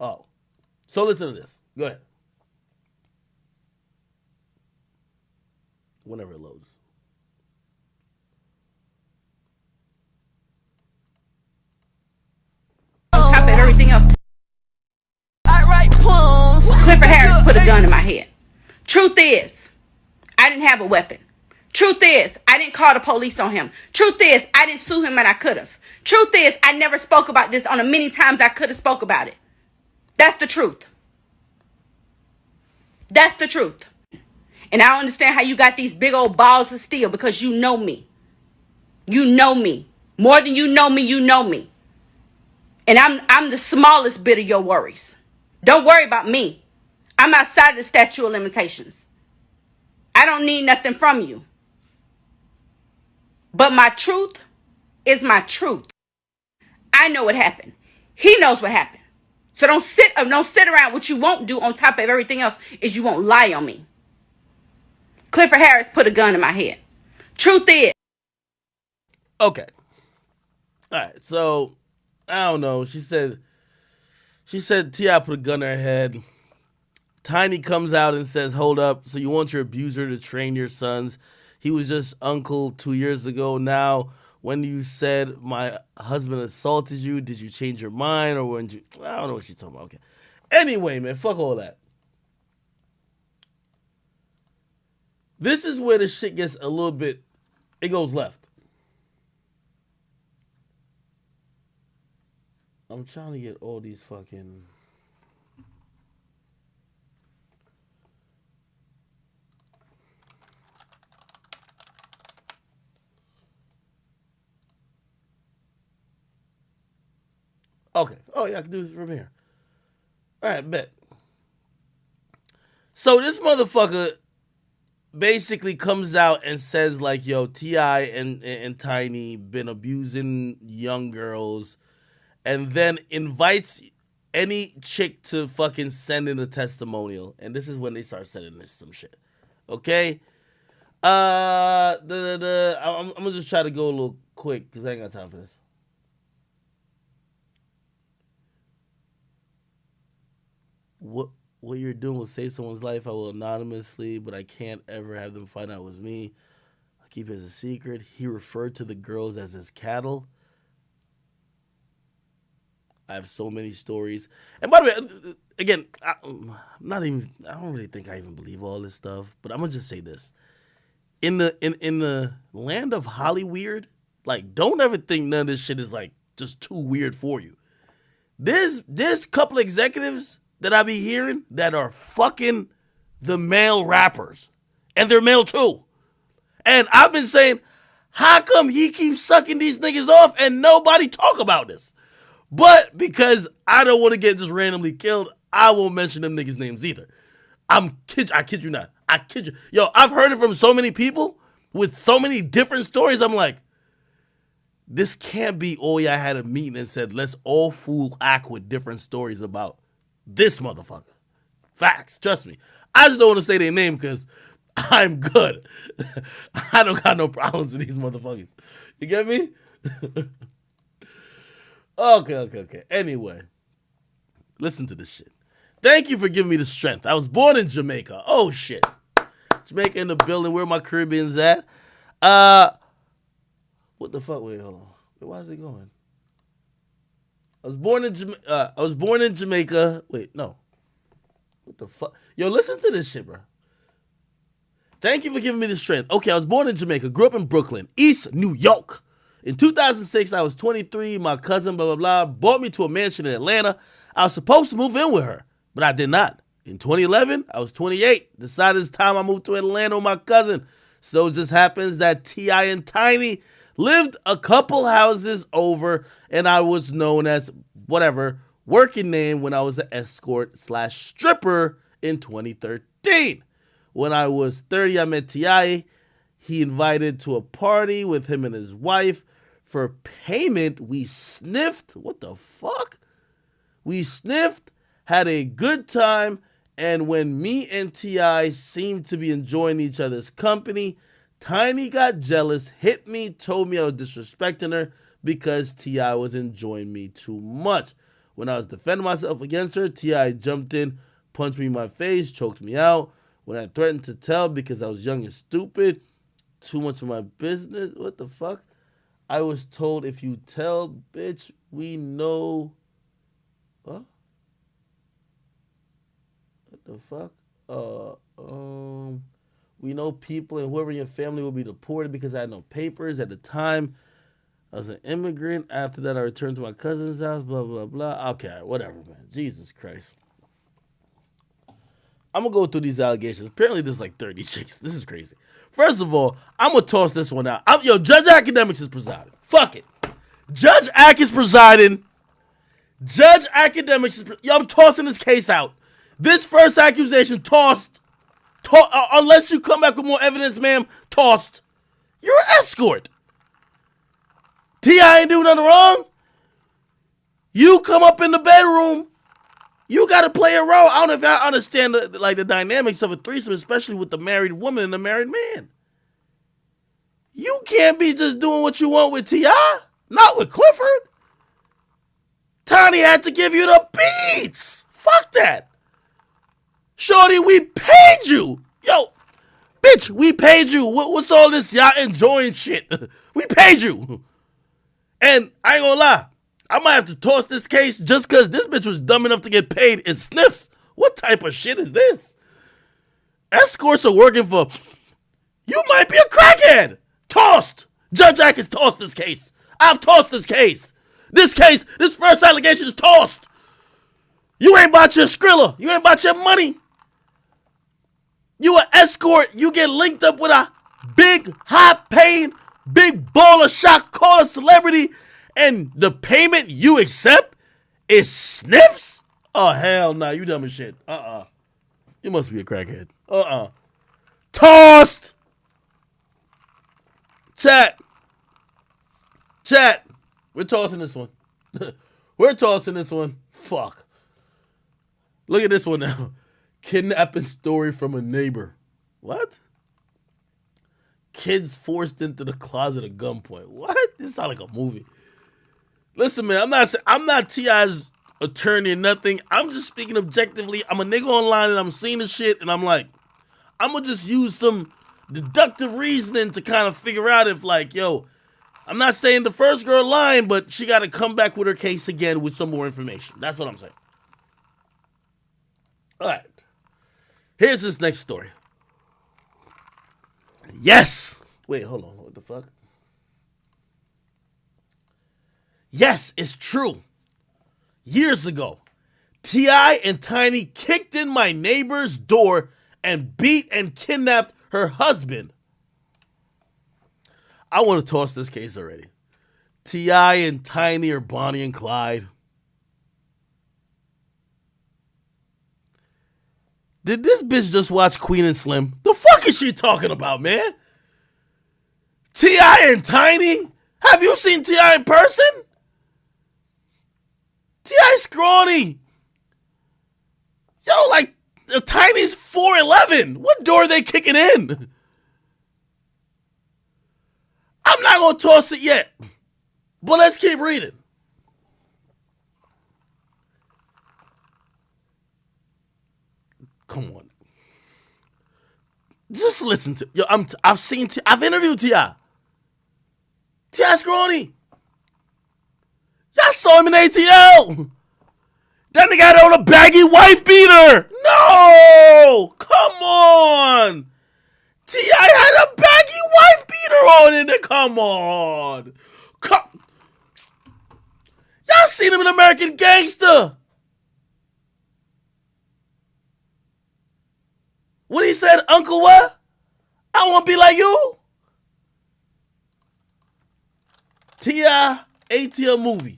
Oh. So listen to this. Go ahead. Whenever it loads. On top of everything else, Clifford Harris put a gun in my head. Truth is, I didn't have a weapon. Truth is, I didn't call the police on him. Truth is, I didn't sue him and I could have. Truth is, I never spoke about this on the many times I could have spoke about it. That's the truth. That's the truth. And I don't understand how you got these big old balls of steel because you know me. You know me. More than you know me, you know me. And I'm the smallest bit of your worries. Don't worry about me. I'm outside of the statute of limitations. I don't need nothing from you. But my truth is my truth. I know what happened. He knows what happened. So don't sit around. What you won't do on top of everything else is you won't lie on me. Clifford Harris put a gun in my head. Truth is. Okay. All right. So I don't know. She said T.I. put a gun in her head. Tiny comes out and says, hold up, so you want your abuser to train your sons? He was just uncle 2 years ago. Now, when you said my husband assaulted you, did you change your mind? Or when you... I don't know what she's talking about. Okay. Anyway, man, fuck all that. This is where the shit gets a little bit... It goes left. I'm trying to get all these fucking... Okay. Oh, yeah, I can do this from here. All right, bet. So this motherfucker basically comes out and says, like, yo, T.I. and Tiny been abusing young girls, and then invites any chick to fucking send in a testimonial. And this is when they start sending this some shit. Okay? I'm gonna just try to go a little quick because I ain't got time for this. What you're doing will save someone's life. I will anonymously, but I can't ever have them find out it was me. I'll keep it as a secret. He referred to the girls as his cattle. I have so many stories. And by the way, again, I don't really think I even believe all this stuff, but I'm gonna just say this. In the land of Hollyweird, like, don't ever think none of this shit is like just too weird for you. There's couple executives that I be hearing that are fucking the male rappers. And they're male too. And I've been saying, how come he keeps sucking these niggas off and nobody talk about this? But because I don't want to get just randomly killed, I won't mention them niggas' names either. I kid you not. I kid you. Yo, I've heard it from so many people with so many different stories. I'm like, this can't be all y'all had a meeting and said, let's all fool act with different stories about this motherfucker. Facts, trust me. I just don't want to say their name because I'm good. I don't got no problems with these motherfuckers. You get me? Okay. Anyway, listen to this shit. Thank you for giving me the strength. I was born in Jamaica. Oh, shit. Jamaica in the building. Where my Caribbeans at? What the fuck? Wait, hold on. Wait, why is it going? I was born in Jamaica. Wait, no. What the fuck? Yo, listen to this shit, bro. Thank you for giving me the strength. Okay, I was born in Jamaica. Grew up in Brooklyn, East New York. In 2006, I was 23. My cousin, blah, blah, blah, brought me to a mansion in Atlanta. I was supposed to move in with her, but I did not. In 2011, I was 28. Decided it's time I moved to Atlanta with my cousin. So it just happens that T.I. and Tiny lived a couple houses over, and I was known as whatever working name when I was an escort/stripper in 2013. When I was 30, I met T.I. He invited to a party with him and his wife. For payment, we sniffed. What the fuck? We sniffed, had a good time, and when me and T.I. seemed to be enjoying each other's company, Tiny got jealous, hit me, told me I was disrespecting her because T.I. was enjoying me too much. When I was defending myself against her, T.I. jumped in, punched me in my face, choked me out. When I threatened to tell because I was young and stupid, too much of my business. What the fuck? I was told if you tell, bitch, we know. What? What the fuck? We know people and whoever in your family will be deported because I had no papers at the time. I was an immigrant. After that, I returned to my cousin's house. Blah blah blah. Okay, whatever, man. Jesus Christ. I'm gonna go through these allegations. Apparently, there's like 30 chicks. This is crazy. First of all, I'm gonna toss this one out. Judge Akademiks is presiding. Fuck it. Judge Ak is presiding. Judge Akademiks is. I'm tossing this case out. This first accusation tossed. Unless you come back with more evidence, ma'am, tossed. You're an escort. T.I. ain't do nothing wrong. You come up in the bedroom. You got to play a role. I don't know if I understand the dynamics of a threesome, especially with the married woman and the married man. You can't be just doing what you want with T.I. Not with Clifford. Tiny had to give you the beats. Fuck that. Shorty, we paid you. Yo, bitch, we paid you. What's all this y'all enjoying shit? We paid you. And I ain't gonna lie, I might have to toss this case just because this bitch was dumb enough to get paid in sniffs. What type of shit is this? Escorts are working for... You might be a crackhead. Tossed. Judge Ak has tossed this case. I've tossed this case. This first allegation is tossed. You ain't about your Skrilla. You ain't about your money. You an escort. You get linked up with a big, high-paid, big baller shot caller celebrity, and the payment you accept is sniffs? Oh, hell nah. You dumb as shit. You must be a crackhead. Tossed. Chat. We're tossing this one. We're tossing this one. Fuck. Look at this one now. Kidnapping story from a neighbor. What? Kids forced into the closet at gunpoint. What? This sounds like a movie. Listen, man, I'm not T.I.'s attorney or nothing. I'm just speaking objectively. I'm a nigga online and I'm seeing this shit and I'm like, I'm gonna just use some deductive reasoning to kind of figure out if I'm not saying the first girl lying, but she got to come back with her case again with some more information. That's what I'm saying. All right. Here's this next story. Yes. Wait, hold on. What the fuck? Yes, it's true. Years ago, T.I. and Tiny kicked in my neighbor's door and beat and kidnapped her husband. I want to toss this case already. T.I. and Tiny are Bonnie and Clyde. Did this bitch just watch Queen and Slim? The fuck is she talking about, man? T.I. and Tiny? Have you seen T.I. in person? T.I. scrawny. Yo, Tiny's 4'11". What door are they kicking in? I'm not going to toss it yet. But let's keep reading. Come on. Just listen to... Yo, I've interviewed T.I. T.I. scrawny. Y'all saw him in ATL. That nigga had on a baggy wife beater. No! Come on! T.I. had a baggy wife beater on in there. Come on. Y'all seen him in American Gangster. What he said, Uncle what? I want to be like you. T.I. ATL movie.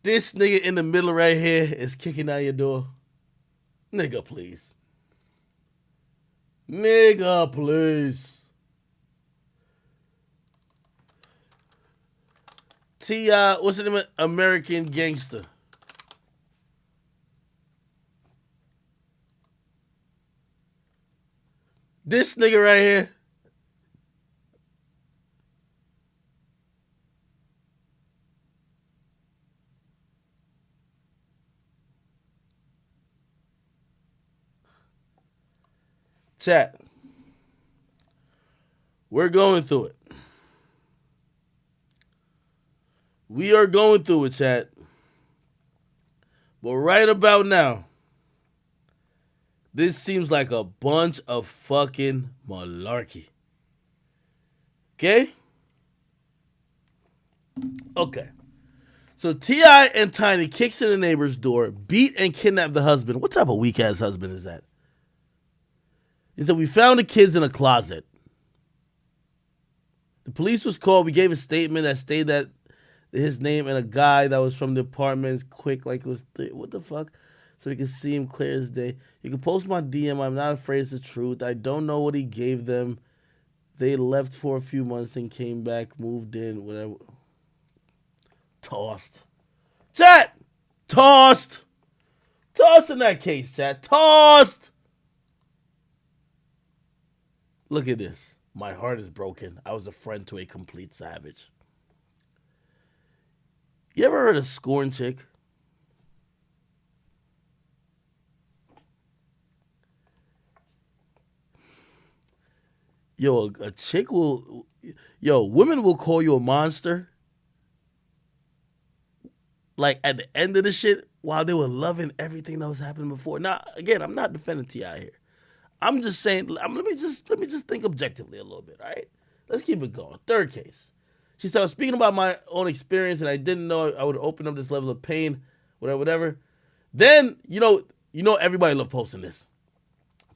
This nigga in the middle right here is kicking out your door. Nigga, please. Nigga, please. T.I., what's the name of American Gangster? This nigga right here. Chat. We're going through it. We are going through it, chat. But right about now, this seems like a bunch of fucking malarkey. Okay? Okay. So T.I. and Tiny kicks in the neighbor's door, beat and kidnap the husband. What type of weak-ass husband is that? He said, we found the kids in a closet. The police was called. We gave a statement that stated that his name and a guy that was from the apartment quick, like it was, what the fuck? So we can see him clear as day. You can post my DM. I'm not afraid it's the truth. I don't know what he gave them. They left for a few months and came back, moved in, whatever. Tossed. Chat! Tossed! Tossed in that case, chat. Tossed! Look at this. My heart is broken. I was a friend to a complete savage. You ever heard of scorn chick? Yo, a chick will... Yo, women will call you a monster. Like, at the end of the shit, while they were loving everything that was happening before. Now, again, I'm not defending T.I. here. I'm just saying, let me just think objectively a little bit, all right? Let's keep it going. Third case. She said, I was speaking about my own experience, and I didn't know I would open up this level of pain, whatever. Then, you know, everybody love posting this.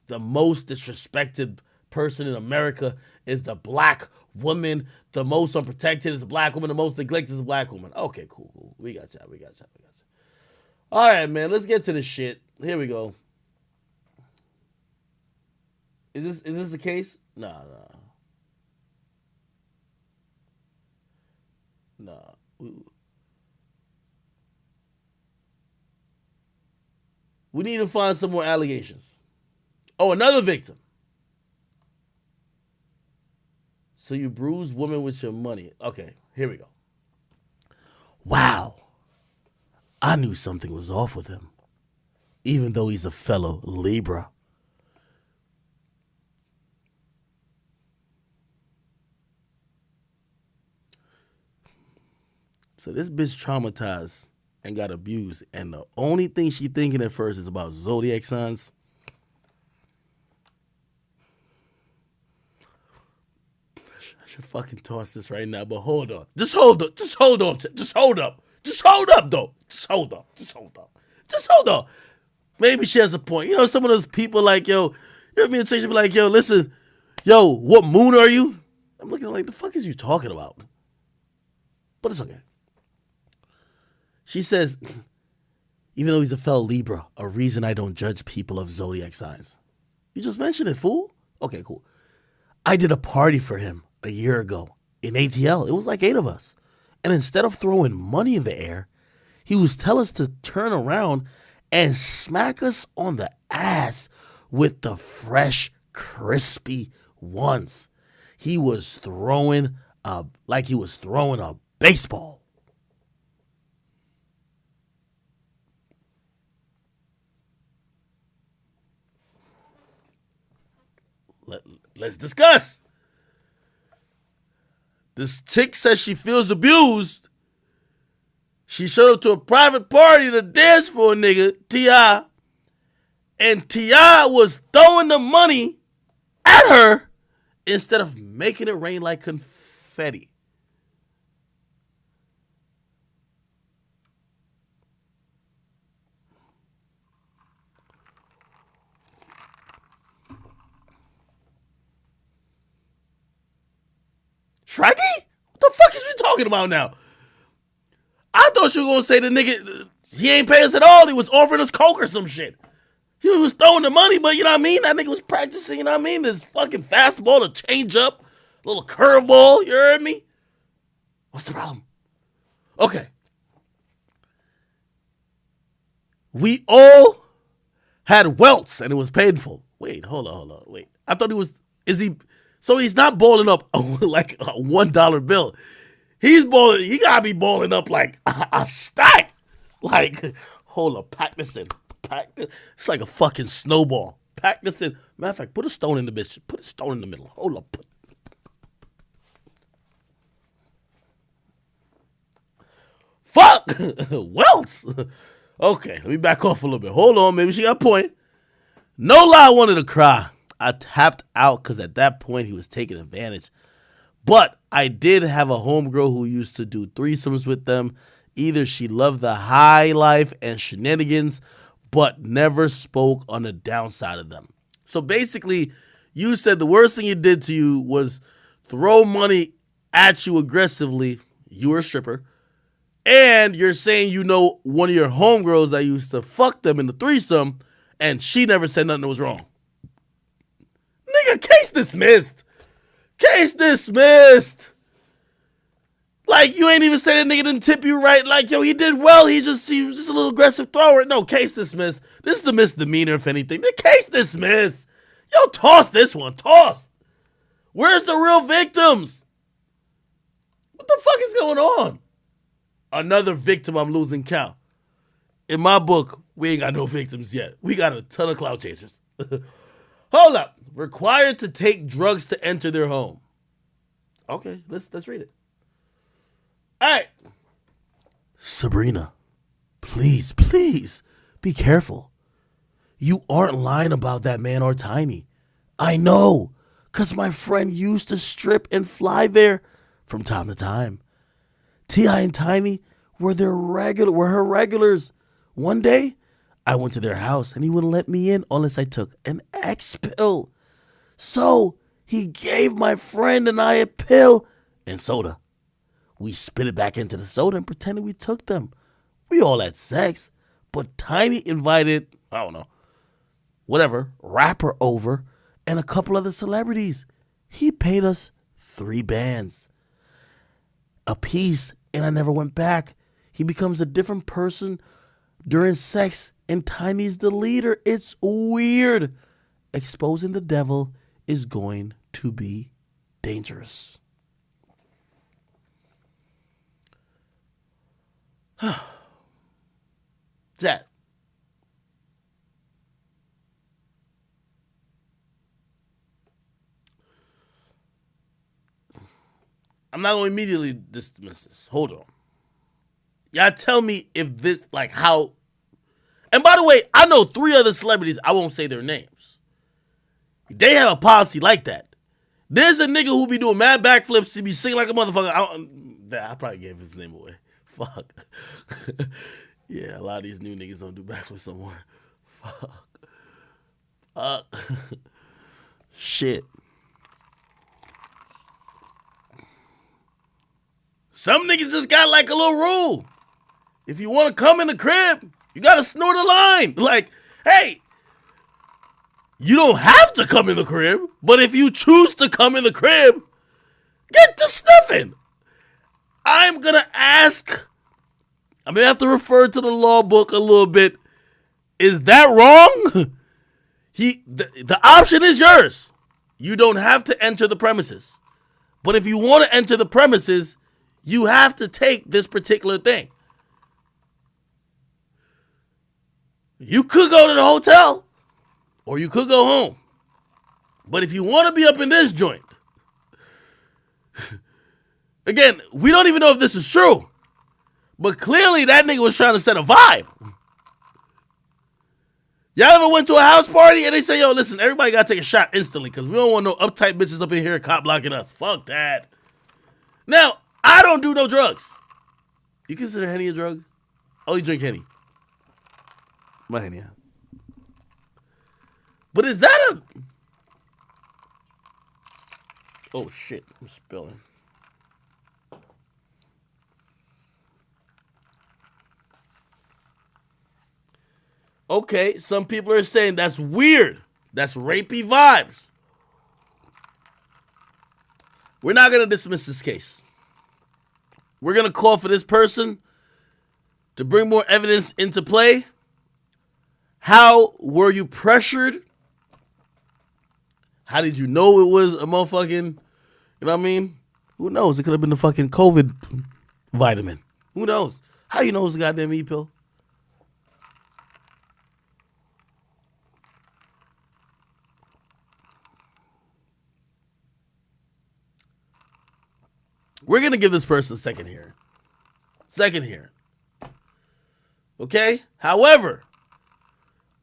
The most disrespected person in America is the black woman. The most unprotected is a black woman. The most neglected is a black woman. Okay, cool. We got y'all. All right, man. Let's get to this shit. Here we go. Is this the case? Nah. We need to find some more allegations. Oh, another victim. So you bruise women with your money. Okay, here we go. Wow. I knew something was off with him, even though he's a fellow Libra. So this bitch traumatized and got abused, and the only thing she thinking at first is about zodiac signs. I should fucking toss this right now, but hold on. Just hold up, though. Maybe she has a point. You know, some of those people like, yo, you know me and Tracy be like, yo, listen, yo, what moon are you? I'm looking like, the fuck is you talking about? But it's okay. She says, even though he's a fellow Libra, a reason I don't judge people of zodiac signs. You just mentioned it, fool. Okay, cool. I did a party for him a year ago in ATL. It was like 8 of us. And instead of throwing money in the air, he was telling us to turn around and smack us on the ass with the fresh, crispy ones. He was throwing a baseball. Let's discuss. This chick says she feels abused. She showed up to a private party to dance for a nigga, T.I. And T.I. was throwing the money at her instead of making it rain like confetti. Shraggy? What the fuck is we talking about now? I thought you were going to say the nigga, he ain't pay us at all. He was offering us coke or some shit. He was throwing the money, but you know what I mean? That nigga was practicing, you know what I mean? This fucking fastball to change up, little curveball, you heard me? What's the problem? Okay. We all had welts and it was painful. Wait, hold on. Wait. I thought so he's not balling up like a $1 bill. He gotta be balling up like a stack. Like, hold up, pack this in. It's like a fucking snowball. pack this in. Matter of fact, put a stone in the bitch. Put a stone in the middle. Hold up. Fuck! Welts! Okay, let me back off a little bit. Hold on, maybe she got a point. No lie, I wanted to cry. I tapped out because at that point he was taking advantage. But I did have a homegirl who used to do threesomes with them. Either she loved the high life and shenanigans, but never spoke on the downside of them. So basically, you said the worst thing it did to you was throw money at you aggressively. You were a stripper. And you're saying you know one of your homegirls that used to fuck them in the threesome, and she never said nothing that was wrong. Nigga, case dismissed. Case dismissed. Like, you ain't even say that nigga didn't tip you right. Like, yo, he did well. He was just a little aggressive thrower. No, case dismissed. This is the misdemeanor, if anything. The case dismissed. Yo, toss this one. Toss. Where's the real victims? What the fuck is going on? Another victim, I'm losing count. In my book, we ain't got no victims yet. We got a ton of clout chasers. Hold up. Required to take drugs to enter their home. Okay, let's read it. All right. Sabrina, please be careful. You aren't lying about that man or Tiny. I know, because my friend used to strip and fly there from time to time. T.I. and Tiny were her regulars. One day, I went to their house and he wouldn't let me in unless I took an X pill. So he gave my friend and I a pill and soda. We spit it back into the soda and pretended we took them. We all had sex, but Tiny invited, I don't know, whatever, rapper over and a couple other celebrities. He paid us 3 bands a piece, and I never went back. He becomes a different person during sex, and Tiny's the leader. It's weird. Exposing the devil is going to be dangerous. Jack. I'm not going to immediately dismiss this. Hold on. Y'all tell me if this, like, how. And by the way, I know 3 other celebrities. I won't say their names. They have a policy like that. There's a nigga who be doing mad backflips. He be singing like a motherfucker. I probably gave his name away. Fuck. Yeah, a lot of these new niggas don't do backflips no more. Fuck. Shit. Some niggas just got like a little rule. If you want to come in the crib, you got to snort a line. Like, hey, you don't have to come in the crib, but if you choose to come in the crib, get to sniffing. I'm going to ask, I'm going to have to refer to the law book a little bit. Is that wrong? The option is yours. You don't have to enter the premises. But if you want to enter the premises, you have to take this particular thing. You could go to the hotel or you could go home. But if you want to be up in this joint, again, we don't even know if this is true, but clearly that nigga was trying to set a vibe. Y'all ever went to a house party and they say, yo, listen, everybody got to take a shot instantly because we don't want no uptight bitches up in here cop blocking us. Fuck that. Now, I don't do no drugs. You consider Henny a drug? I only drink Henny. My Henny. But is that a... Oh, shit. I'm spilling. Okay, some people are saying that's weird. That's rapey vibes. We're not going to dismiss this case. We're going to call for this person to bring more evidence into play. How were you pressured? How did you know it was a motherfucking, you know what I mean? Who knows? It could have been the fucking COVID vitamin. Who knows? How you know it's a goddamn E-pill? We're going to give this person a second hearing. Second hearing. Okay? However,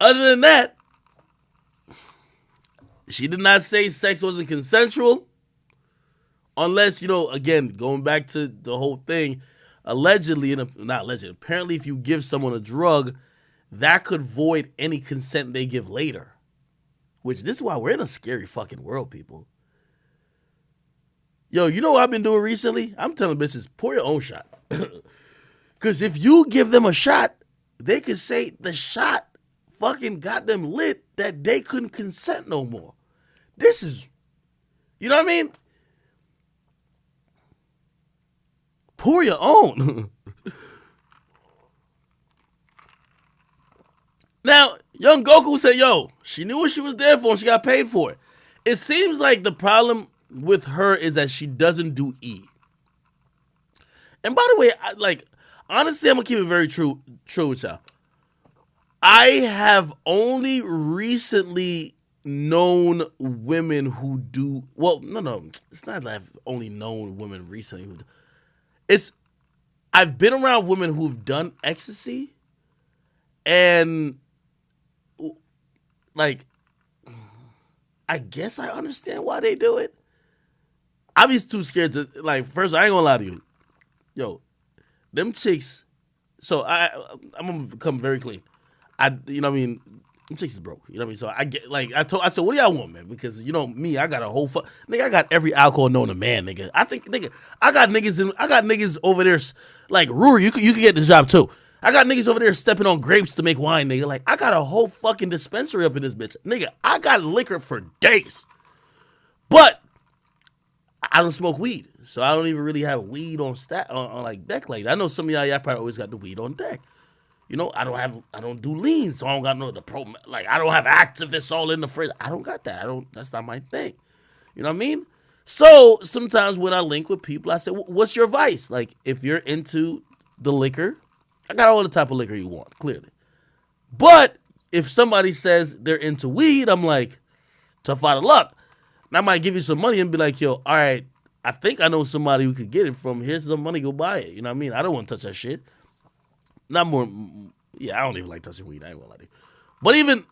other than that, she did not say sex wasn't consensual. Unless, again, going back to the whole thing, allegedly, not allegedly, apparently if you give someone a drug, that could void any consent they give later. Which, this is why we're in a scary fucking world, people. Yo, you know what I've been doing recently? I'm telling bitches, pour your own shot. Because if you give them a shot, they could say the shot fucking got them lit that they couldn't consent no more. This is, you know what I mean? Pour your own. Now, young Goku said, yo, she knew what she was there for and she got paid for it. It seems like the problem with her is that she doesn't do E. And by the way, honestly, I'm going to keep it very true with y'all. I have only recently known women who do, well, no, it's not that I've only known women recently who do. I've been around women who've done ecstasy and I guess I understand why they do it. I'm just too scared to, first, I ain't gonna lie to you. Yo, them chicks, so I'm gonna become very clean. You know what I mean? Them chicks is broke. You know what I mean? So I get, I said, what do y'all want, man? Because, me, I got a whole, nigga, I got every alcohol known to man, nigga. I think, nigga, I got niggas over there, Rory, you could get the job too. I got niggas over there stepping on grapes to make wine, nigga. I got a whole fucking dispensary up in this bitch. Nigga, I got liquor for days. But I don't smoke weed. So I don't even really have weed on deck like that. I know some of y'all probably always got the weed on deck. I don't do lean, so I don't got I don't have activists all in the fridge. I don't got that. That's not my thing. You know what I mean? So sometimes when I link with people, I say, what's your vice? If you're into the liquor, I got all the type of liquor you want, clearly. But if somebody says they're into weed, I'm like, tough out of luck. And I might give you some money and be like, yo, all right, I think I know somebody who could get it from. Here's some money, go buy it. You know what I mean? I don't want to touch that shit. Not more, yeah, I don't even like touching weed. I ain't gonna lie to you. But even,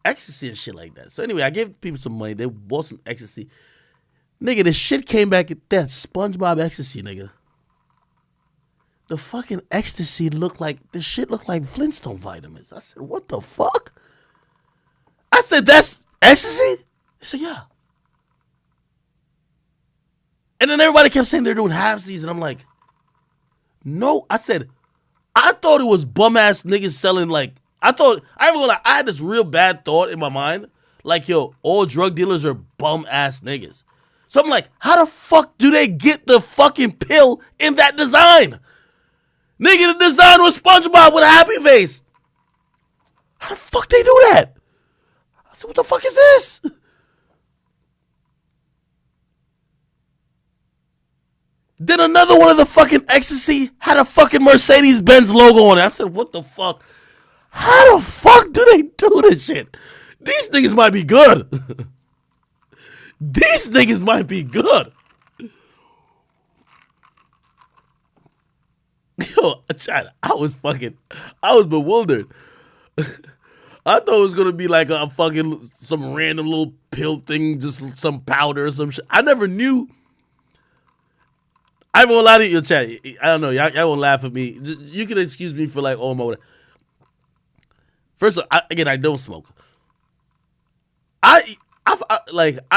ecstasy and shit like that. So anyway, I gave people some money. They bought some ecstasy. Nigga, the shit came back at that SpongeBob ecstasy, nigga. The fucking ecstasy looked like Flintstone vitamins. I said, what the fuck? I said, that's ecstasy? They said, yeah. And then everybody kept saying they're doing half-seas, and I'm like, no. I said, I thought it was bum-ass niggas selling, I ain't gonna lie, I had this real bad thought in my mind, yo, all drug dealers are bum-ass niggas. So I'm like, how the fuck do they get the fucking pill in that design? Nigga, the design was SpongeBob with a happy face. How the fuck they do that? I said, what the fuck is this? Then another one of the fucking ecstasy had a fucking Mercedes-Benz logo on it. I said, what the fuck? How the fuck do they do this shit? These niggas might be good. These niggas might be good. Yo, I was bewildered. I thought it was gonna be like a fucking, some random little pill thing, just some powder or some shit. I never knew. I won't lie to you, chat. I don't know. Y'all won't laugh at me. You can excuse me for oh my. First of all, I don't smoke. I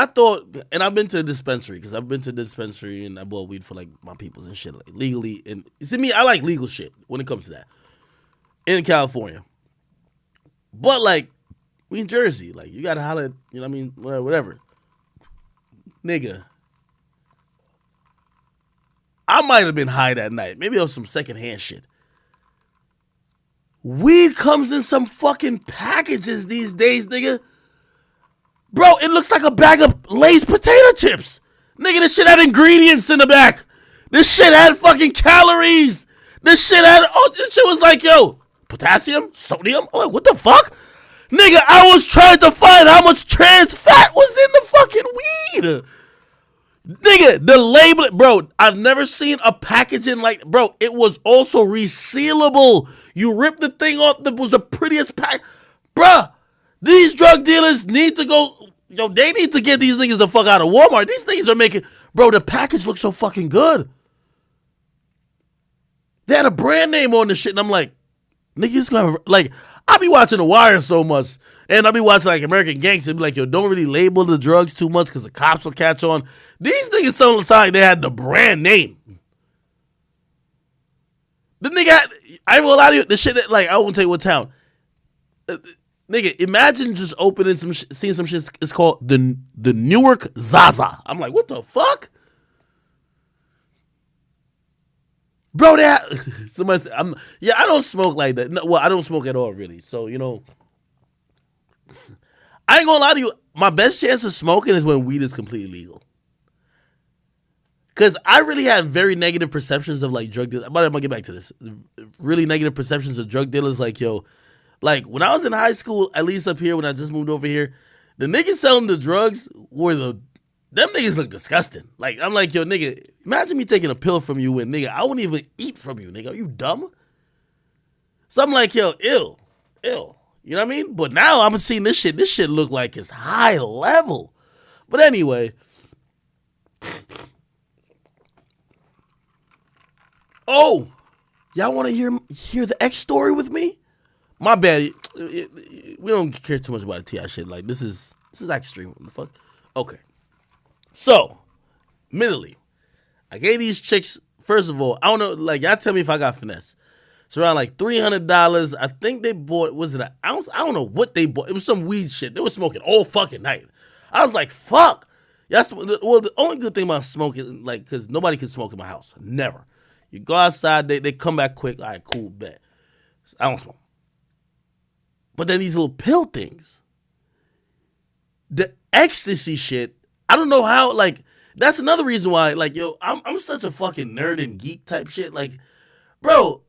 thought, and I've been to a dispensary, because I've been to the dispensary and I bought weed for my peoples and shit, legally. And you see me, I like legal shit when it comes to that in California. But we in Jersey, you gotta holler at, you know what I mean, whatever. Nigga, I might have been high that night. Maybe it was some secondhand shit. Weed comes in some fucking packages these days, nigga. Bro, it looks like a bag of Lay's potato chips. Nigga, this shit had ingredients in the back. This shit had fucking calories. This shit was yo, potassium, sodium. I'm like, what the fuck? Nigga, I was trying to find how much trans fat was in the fucking weed. Nigga, the label, bro, I've never seen a packaging like, bro, it was also resealable. You rip the thing off, that was the prettiest pack. Bruh, these drug dealers need to go, yo, they need to get these niggas the fuck out of Walmart. These things are making, bro, the package looks so fucking good. They had a brand name on the shit, and I'm like, nigga, it's gonna, like, I be watching The Wire so much. And I'll be watching like American Gangster and be like, yo, don't really label the drugs too much because the cops will catch on. These niggas sound like they had the brand name. The nigga had, I ain't gonna lie to you, the shit that, like, I won't tell you what town. Nigga, imagine just opening some seeing some shit. It's called the Newark Zaza. I'm like, what the fuck? Bro, that somebody said, I don't smoke like that. No, well, I don't smoke at all, really. So, you know, I ain't gonna lie to you. My best chance of smoking is when weed is completely legal. Because I really had very negative perceptions of like drug dealers. But I'm gonna get back to this. Really negative perceptions of drug dealers. Like, yo, like when I was in high school, at least up here when I just moved over here, the niggas selling the drugs were them niggas look disgusting. Like, I'm like, yo, nigga, imagine me taking a pill from you and nigga, I wouldn't even eat from you, nigga. Are you dumb? So I'm like, yo, ill. You know what I mean? But now I'm seeing this shit. This shit look like it's high level. But anyway. Oh, y'all want to hear the X story with me? My bad. We don't care too much about the TI shit. Like, this is extreme. What the fuck? Okay. So, admittedly, I gave these chicks, first of all, I don't know, like, y'all tell me if I got finesse. It's around like $300. I think they bought, was it an ounce? I don't know what they bought. It was some weed shit. They were smoking all fucking night. I was like, fuck. Well, the only good thing about smoking, like, because nobody can smoke in my house. Never. You go outside, they come back quick. All right, cool, bet. I don't smoke. But then these little pill things, the ecstasy shit, I don't know how, like, that's another reason why, like, yo, I'm such a fucking nerd and geek type shit. Like, bro,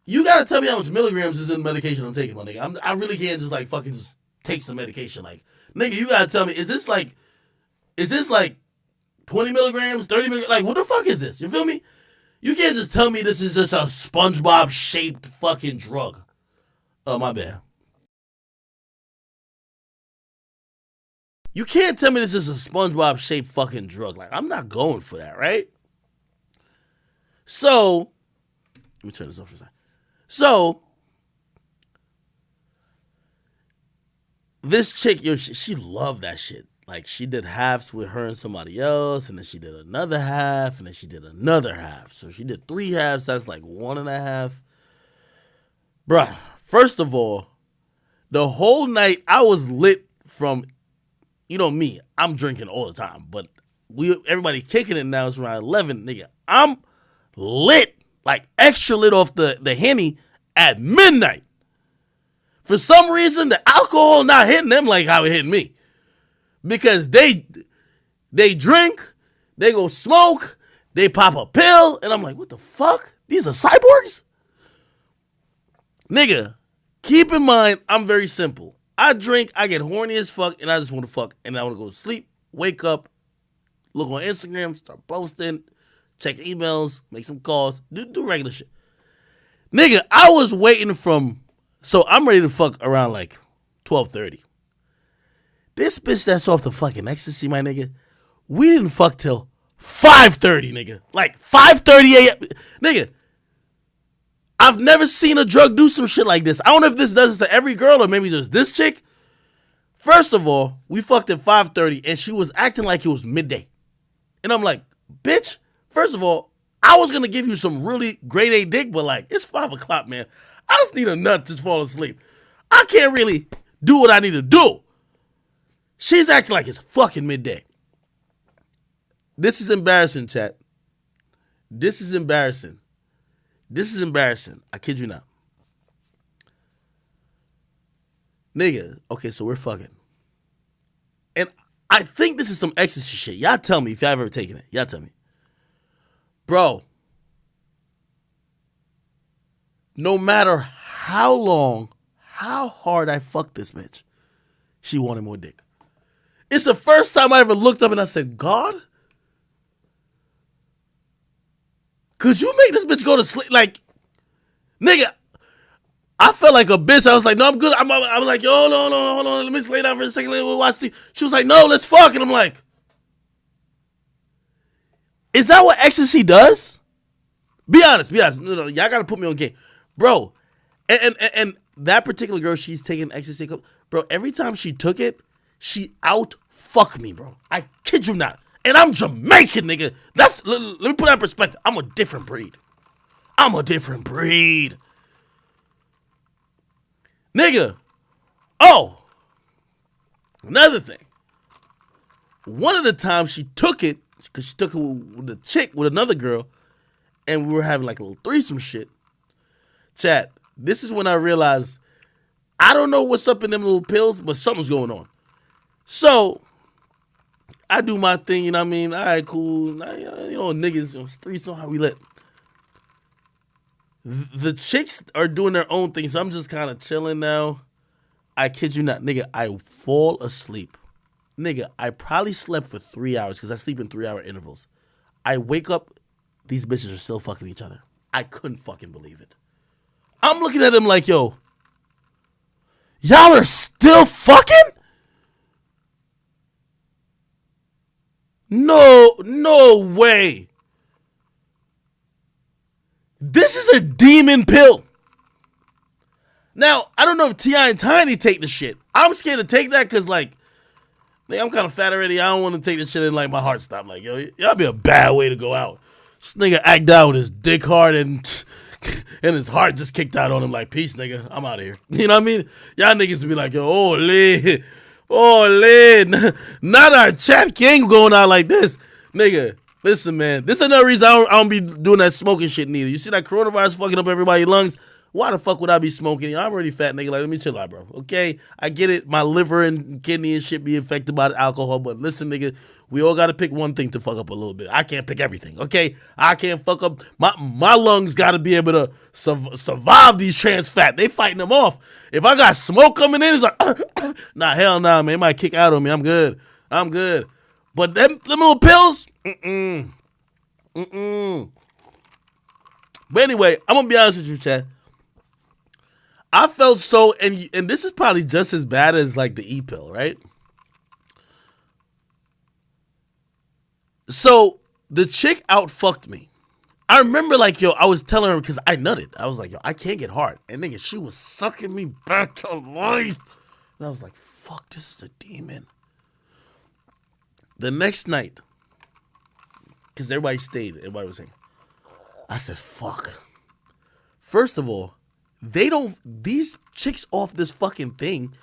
you gotta tell me how much milligrams is in the medication I'm taking, my nigga. I really can't just, like, fucking just take some medication. Like, nigga, you gotta tell me, is this like 20 milligrams, 30 milligrams? Like, what the fuck is this? You feel me? You can't just tell me this is just a SpongeBob-shaped fucking drug. Oh, my bad. You can't tell me this is a SpongeBob-shaped fucking drug. Like, I'm not going for that, right? So, let me turn this off for a second. So, this chick, yo, she loved that shit. Like, she did halves with her and somebody else, and then she did another half, and then she did another half. So she did 3 halves, that's like 1.5. Bruh, first of all, the whole night I was lit from, you know me, I'm drinking all the time, but everybody kicking it now, it's around 11, nigga. I'm lit, like extra lit off the Henny at midnight. For some reason, the alcohol not hitting them like how it hitting me. Because they drink, they go smoke, they pop a pill, and I'm like, what the fuck? These are cyborgs? Nigga, keep in mind, I'm very simple. I drink, I get horny as fuck, and I just want to fuck, and I want to go to sleep, wake up, look on Instagram, start posting, check emails, make some calls, do regular shit. Nigga, I was waiting so I'm ready to fuck around like 12:30. This bitch that's off the fucking ecstasy, my nigga, we didn't fuck till 5:30, nigga. Like 5:30 a.m. Nigga, I've never seen a drug do some shit like this. I don't know if this does this to every girl or maybe just this chick. First of all, we fucked at 5:30 and she was acting like it was midday. And I'm like, bitch, first of all, I was gonna give you some really grade A dick, but like, it's 5 o'clock, man. I just need a nut to fall asleep. I can't really do what I need to do. She's acting like it's fucking midday. This is embarrassing, chat. This is embarrassing. I kid you not. Nigga, okay, so we're fucking. And I think this is some ecstasy shit. Y'all tell me if y'all ever taken it. Y'all tell me. Bro, no matter how long, how hard I fucked this bitch, she wanted more dick. It's the first time I ever looked up and I said, God, could you make this bitch go to sleep? Like, nigga, I felt like a bitch. I was like, no, I'm good. I was like, yo, no, hold on. Let me just lay down for a second. Let me watch TV. She was like, no, let's fuck. And I'm like, is that what ecstasy does? Be honest. No, y'all gotta put me on game. Bro, and that particular girl, she's taking ecstasy. Bro, every time she took it, she out fucked me, bro. I kid you not. And I'm Jamaican, nigga. Let me put that in perspective. I'm a different breed. Nigga. Oh. Another thing. One of the times she took it, because she took it with a chick, with another girl, and we were having like a little threesome shit. Chat, this is when I realized I don't know what's up in them little pills, but something's going on. So, I do my thing, you know what I mean? All right, cool. You know, niggas, threesome, how we let. The chicks are doing their own thing, so I'm just kind of chilling now. I kid you not, nigga, I fall asleep. Nigga, I probably slept for 3 hours because I sleep in 3-hour intervals. I wake up, these bitches are still fucking each other. I couldn't fucking believe it. I'm looking at them like, yo, y'all are still fucking? No way. This is a demon pill. Now, I don't know if T.I. and Tiny take the shit. I'm scared to take that because, like, I'm kind of fat already. I don't want to take this shit and, like, my heart stop. Like, yo, y'all be a bad way to go out. This nigga act out with his dick hard and his heart just kicked out on him like, peace, nigga. I'm out of here. You know what I mean? Y'all niggas be like, yo, not our chat king going out like this. Nigga, listen, man. This is another reason I don't be doing that smoking shit neither. You see that coronavirus fucking up everybody's lungs? Why the fuck would I be smoking? I'm already fat, nigga. Like, let me chill out, bro. Okay? I get it. My liver and kidney and shit be affected by the alcohol. But listen, nigga, we all got to pick one thing to fuck up a little bit. I can't pick everything, okay? I can't fuck up. My lungs got to be able to survive these trans fat. They fighting them off. If I got smoke coming in, it's like, nah, hell nah, man. It might kick out on me. I'm good. But them little pills, But anyway, I'm going to be honest with you, Chad. I felt so, and this is probably just as bad as like the E-pill, right? So the chick outfucked me. I remember like, yo, I was telling her because I nutted. I was like, yo, I can't get hard. And nigga, she was sucking me back to life. And I was like, fuck, this is a demon. The next night, because everybody was saying, I said, fuck. First of all, these chicks off this fucking thing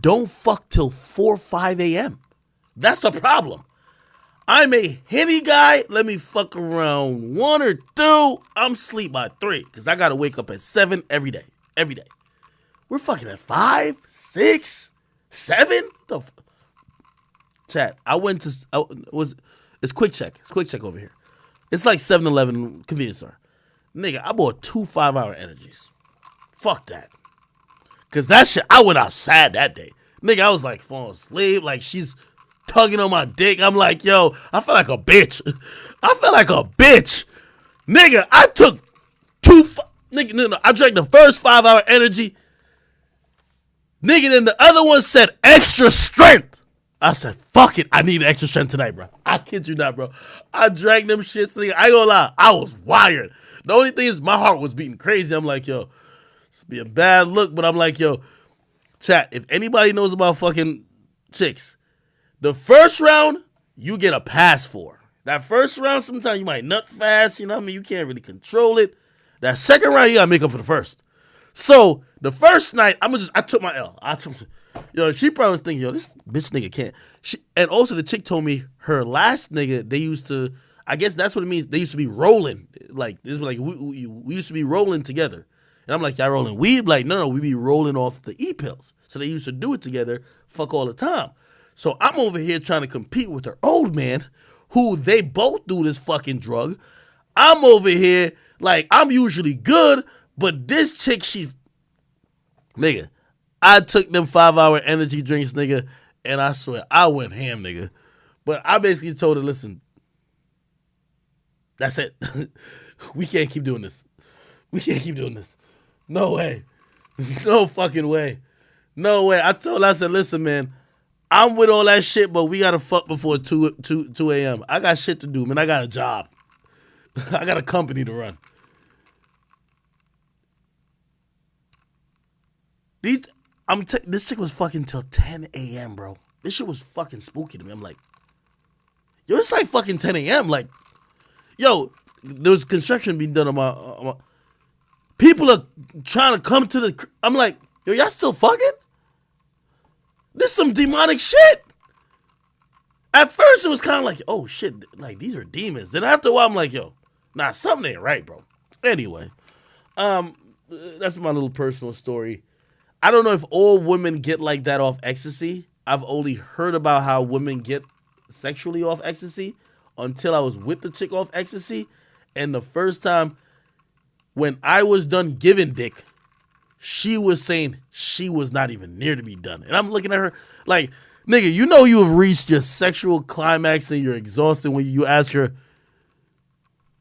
don't fuck till 4, 5 a.m. That's the problem. I'm a Henny guy. Let me fuck around 1 or 2. I'm sleep by 3 because I got to wake up at 7 every day. We're fucking at 5, 6, 7? Chat, it's Quick Check. It's Quick Check over here. It's like 7-Eleven convenience store. Nigga, I bought 2 5-hour energies. Fuck that. Cause that shit, I went outside that day. Nigga, I was like falling asleep. Like she's tugging on my dick. I'm like, yo, I feel like a bitch. Nigga, I took I drank the first 5-hour energy. Nigga, then the other one said extra strength. I said, fuck it. I need extra strength tonight, bro. I kid you not, bro. I drank them shits. Nigga, I ain't gonna lie. I was wired. The only thing is my heart was beating crazy. I'm like, yo, this be a bad look, but I'm like, yo, chat, if anybody knows about fucking chicks, the first round, you get a pass for. That first round, sometimes you might nut fast, you know what I mean? You can't really control it. That second round, you gotta make up for the first. So, the first night, I took my L. She probably was thinking, yo, this bitch nigga can't. And also, the chick told me her last nigga, they used to, I guess that's what it means, they used to be rolling. Like, this was like, we used to be rolling together. And I'm like, y'all rolling weed? Like, no, we be rolling off the E-pills. So they used to do it together, fuck all the time. So I'm over here trying to compete with her old man, who they both do this fucking drug. I'm over here, like, I'm usually good, but this chick, nigga, I took them 5-hour energy drinks, nigga, and I swear, I went ham, nigga. But I basically told her, listen, That's it. We can't keep doing this. We can't keep doing this. No way. No fucking way. No way. I said, listen, man, I'm with all that shit, but we gotta fuck before 2 a.m. I got shit to do, man. I got a job. I got a company to run. This chick was fucking till 10 a.m., bro. This shit was fucking spooky to me. I'm like, yo, it's like fucking 10 a.m. Like, yo, there was construction being done on my people are trying to come to the. I'm like, yo, y'all still fucking? This some demonic shit. At first, it was kind of like, oh shit, like these are demons. Then after a while, I'm like, yo, nah, something ain't right, bro. Anyway, that's my little personal story. I don't know if all women get like that off ecstasy. I've only heard about how women get sexually off ecstasy until I was with the chick off ecstasy. And the first time when I was done giving dick, she was saying she was not even near to be done. And I'm looking at her like, nigga, you know you have reached your sexual climax and you're exhausted when you ask her,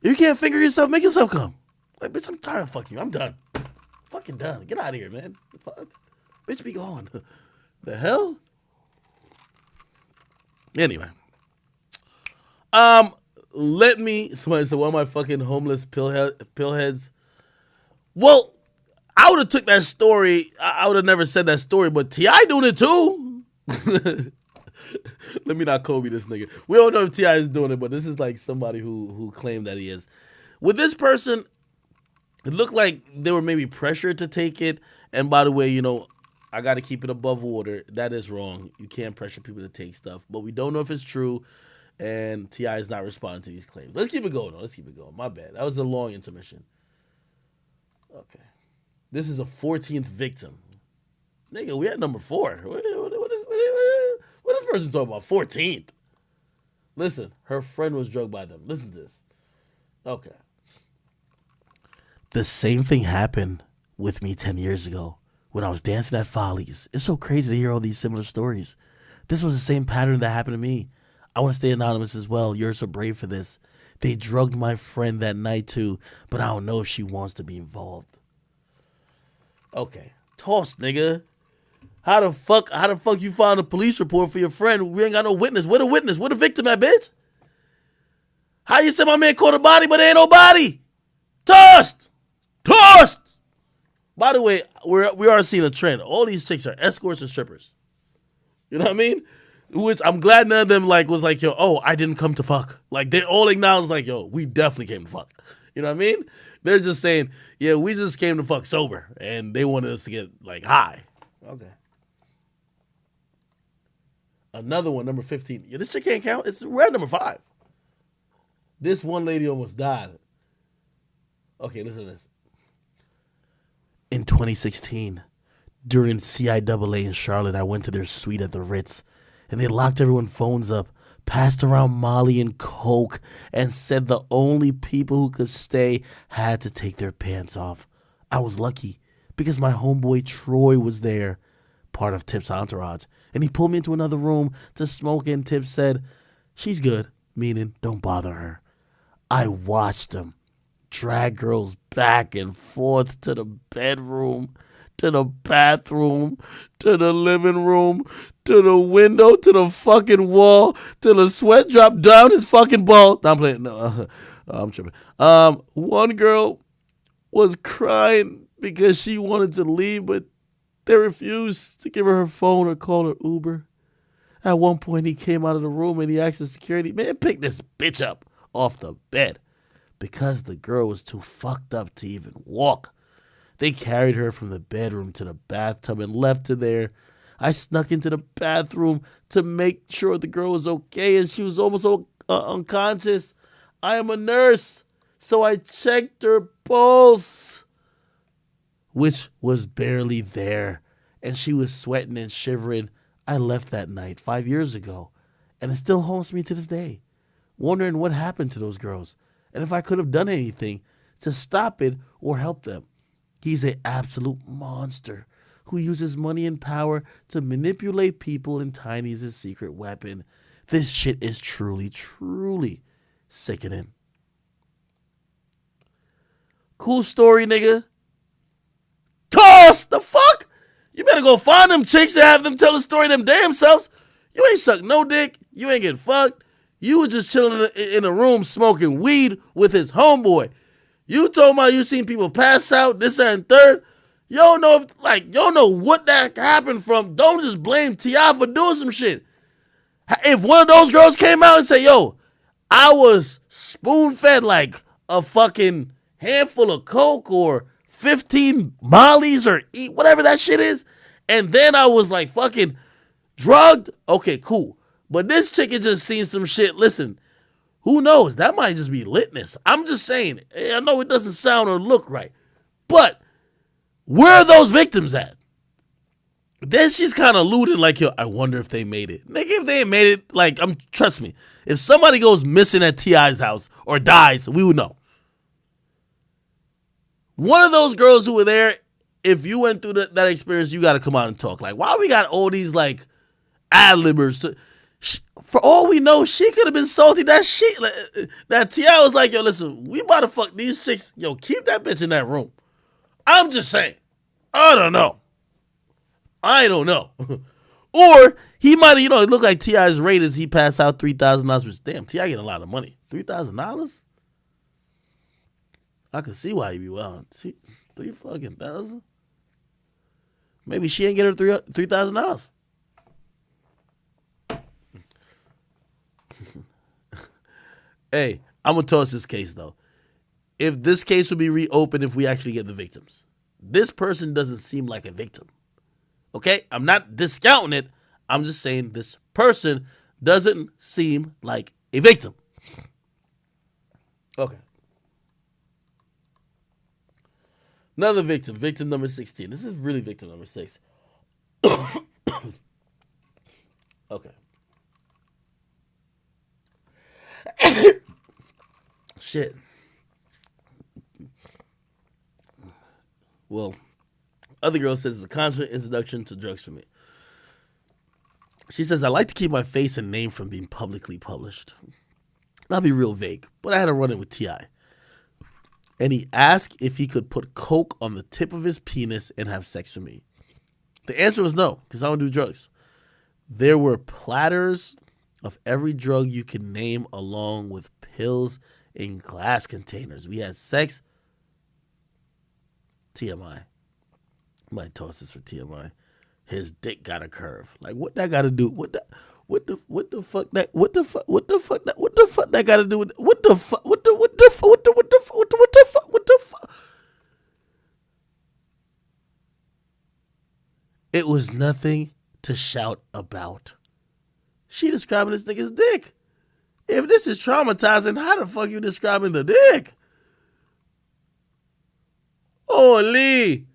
you can't finger yourself, make yourself come. Like, bitch, I'm tired of fucking you. I'm done. Fucking done. Get out of here, man. Fuck. Bitch, be gone. The hell? Anyway. Somebody said, one of my fucking homeless pillheads. Well, I would have took that story. I would have never said that story, but T.I. doing it too. Let me not Kobe this nigga. We don't know if T.I. is doing it, but this is like somebody who claimed that he is. With this person, it looked like they were maybe pressured to take it. And by the way, you know, I got to keep it above water. That is wrong. You can't pressure people to take stuff. But we don't know if it's true. And T.I. is not responding to these claims. Let's keep it going. Let's keep it going. My bad. That was a long intermission. Okay. This is a 14th victim. Nigga, we at number 4. What is this person talking about? 14th. Listen, her friend was drugged by them. Listen to this. Okay. The same thing happened with me 10 years ago when I was dancing at Follies. It's so crazy to hear all these similar stories. This was the same pattern that happened to me. I want to stay anonymous as well. You're so brave for this. They drugged my friend that night too, but I don't know if she wants to be involved. Okay. Toss, nigga. How the fuck you find a police report for your friend? We ain't got no witness. Where the witness? Where the victim at, bitch? How you say my man caught a body, but there ain't no body? Tossed! Tossed! By the way, we are seeing a trend. All these chicks are escorts and strippers. You know what I mean? Which I'm glad none of them was like, yo, oh, I didn't come to fuck. Like, they all acknowledge like, yo, we definitely came to fuck. You know what I mean? They're just saying, yeah, we just came to fuck sober. And they wanted us to get, like, high. Okay. Another one, number 15. Yeah, this chick can't count. We're at number 5. This one lady almost died. Okay, listen to this. In 2016, during CIAA in Charlotte, I went to their suite at the Ritz, and they locked everyone's phones up, passed around Molly and Coke, and said the only people who could stay had to take their pants off. I was lucky because my homeboy Troy was there, part of Tip's entourage, and he pulled me into another room to smoke, and Tip said, she's good, meaning don't bother her. I watched him drag girls back and forth to the bedroom, to the bathroom, to the living room, to the window, to the fucking wall, till the sweat dropped down his fucking ball. No, I'm playing. No, I'm tripping. One girl was crying because she wanted to leave, but they refused to give her phone or call her Uber. At one point, he came out of the room and he asked the security, man, pick this bitch up off the bed. Because the girl was too fucked up to even walk. They carried her from the bedroom to the bathtub and left her there. I snuck into the bathroom to make sure the girl was okay, and she was almost unconscious. I am a nurse, so I checked her pulse, which was barely there, and she was sweating and shivering. I left that night 5 years ago, and it still haunts me to this day, wondering what happened to those girls. And if I could have done anything to stop it or help them. He's an absolute monster who uses money and power to manipulate people, and Tiny's his secret weapon. This shit is truly, truly sickening. Cool story, nigga. Toss the fuck. You better go find them chicks and have them tell the story them damn selves. You ain't suck no dick. You ain't get fucked. You was just chilling in a room smoking weed with his homeboy. You told me you seen people pass out, this, that, and third. You don't know you don't know what that happened from. Don't just blame T.I. for doing some shit. If one of those girls came out and said, yo, I was spoon-fed like a fucking handful of coke or 15 mollies or eat whatever that shit is, and then I was like fucking drugged, okay, cool. But this chick has just seen some shit. Listen, who knows? That might just be litness. I'm just saying. I know it doesn't sound or look right, but where are those victims at? Then she's kind of alluding like, yo, I wonder if they made it. Nigga, if they ain't made it, like, trust me, if somebody goes missing at T.I.'s house or dies, we would know. One of those girls who were there, if you went through that experience, you got to come out and talk. Like, why we got all these, like, ad-libbers? For all we know, she could have been salty. That T.I. was like, yo, listen, we about to fuck these chicks. Yo, keep that bitch in that room. I'm just saying. I don't know. Or he might have, it looked like T.I.'s rate is he passed out $3,000, which, damn, T.I. getting a lot of money. $3,000? I could see why he be well. $3,000? Maybe she ain't get her $3,000. Hey, I'm going to toss this case, though. If this case will be reopened if we actually get the victims. This person doesn't seem like a victim. Okay? I'm not discounting it. I'm just saying this person doesn't seem like a victim. Okay. Another victim. Victim number 16. This is really victim number 6. Okay. Shit. Well, other girl says it's a constant introduction to drugs for me. She says, I like to keep my face and name from being publicly published. I'll be real vague, but I had a run-in with T.I. And he asked if he could put coke on the tip of his penis and have sex with me. The answer was no, because I don't do drugs. There were platters of every drug you can name along with pills in glass containers. We had sex. TMI. Might toss this for TMI. His dick got a curve. Like, what that got to do? What the fuck that got to do with what the fuck? It was nothing to shout about. She describing this nigga's dick. If this is traumatizing, how the fuck you describing the dick? Holy.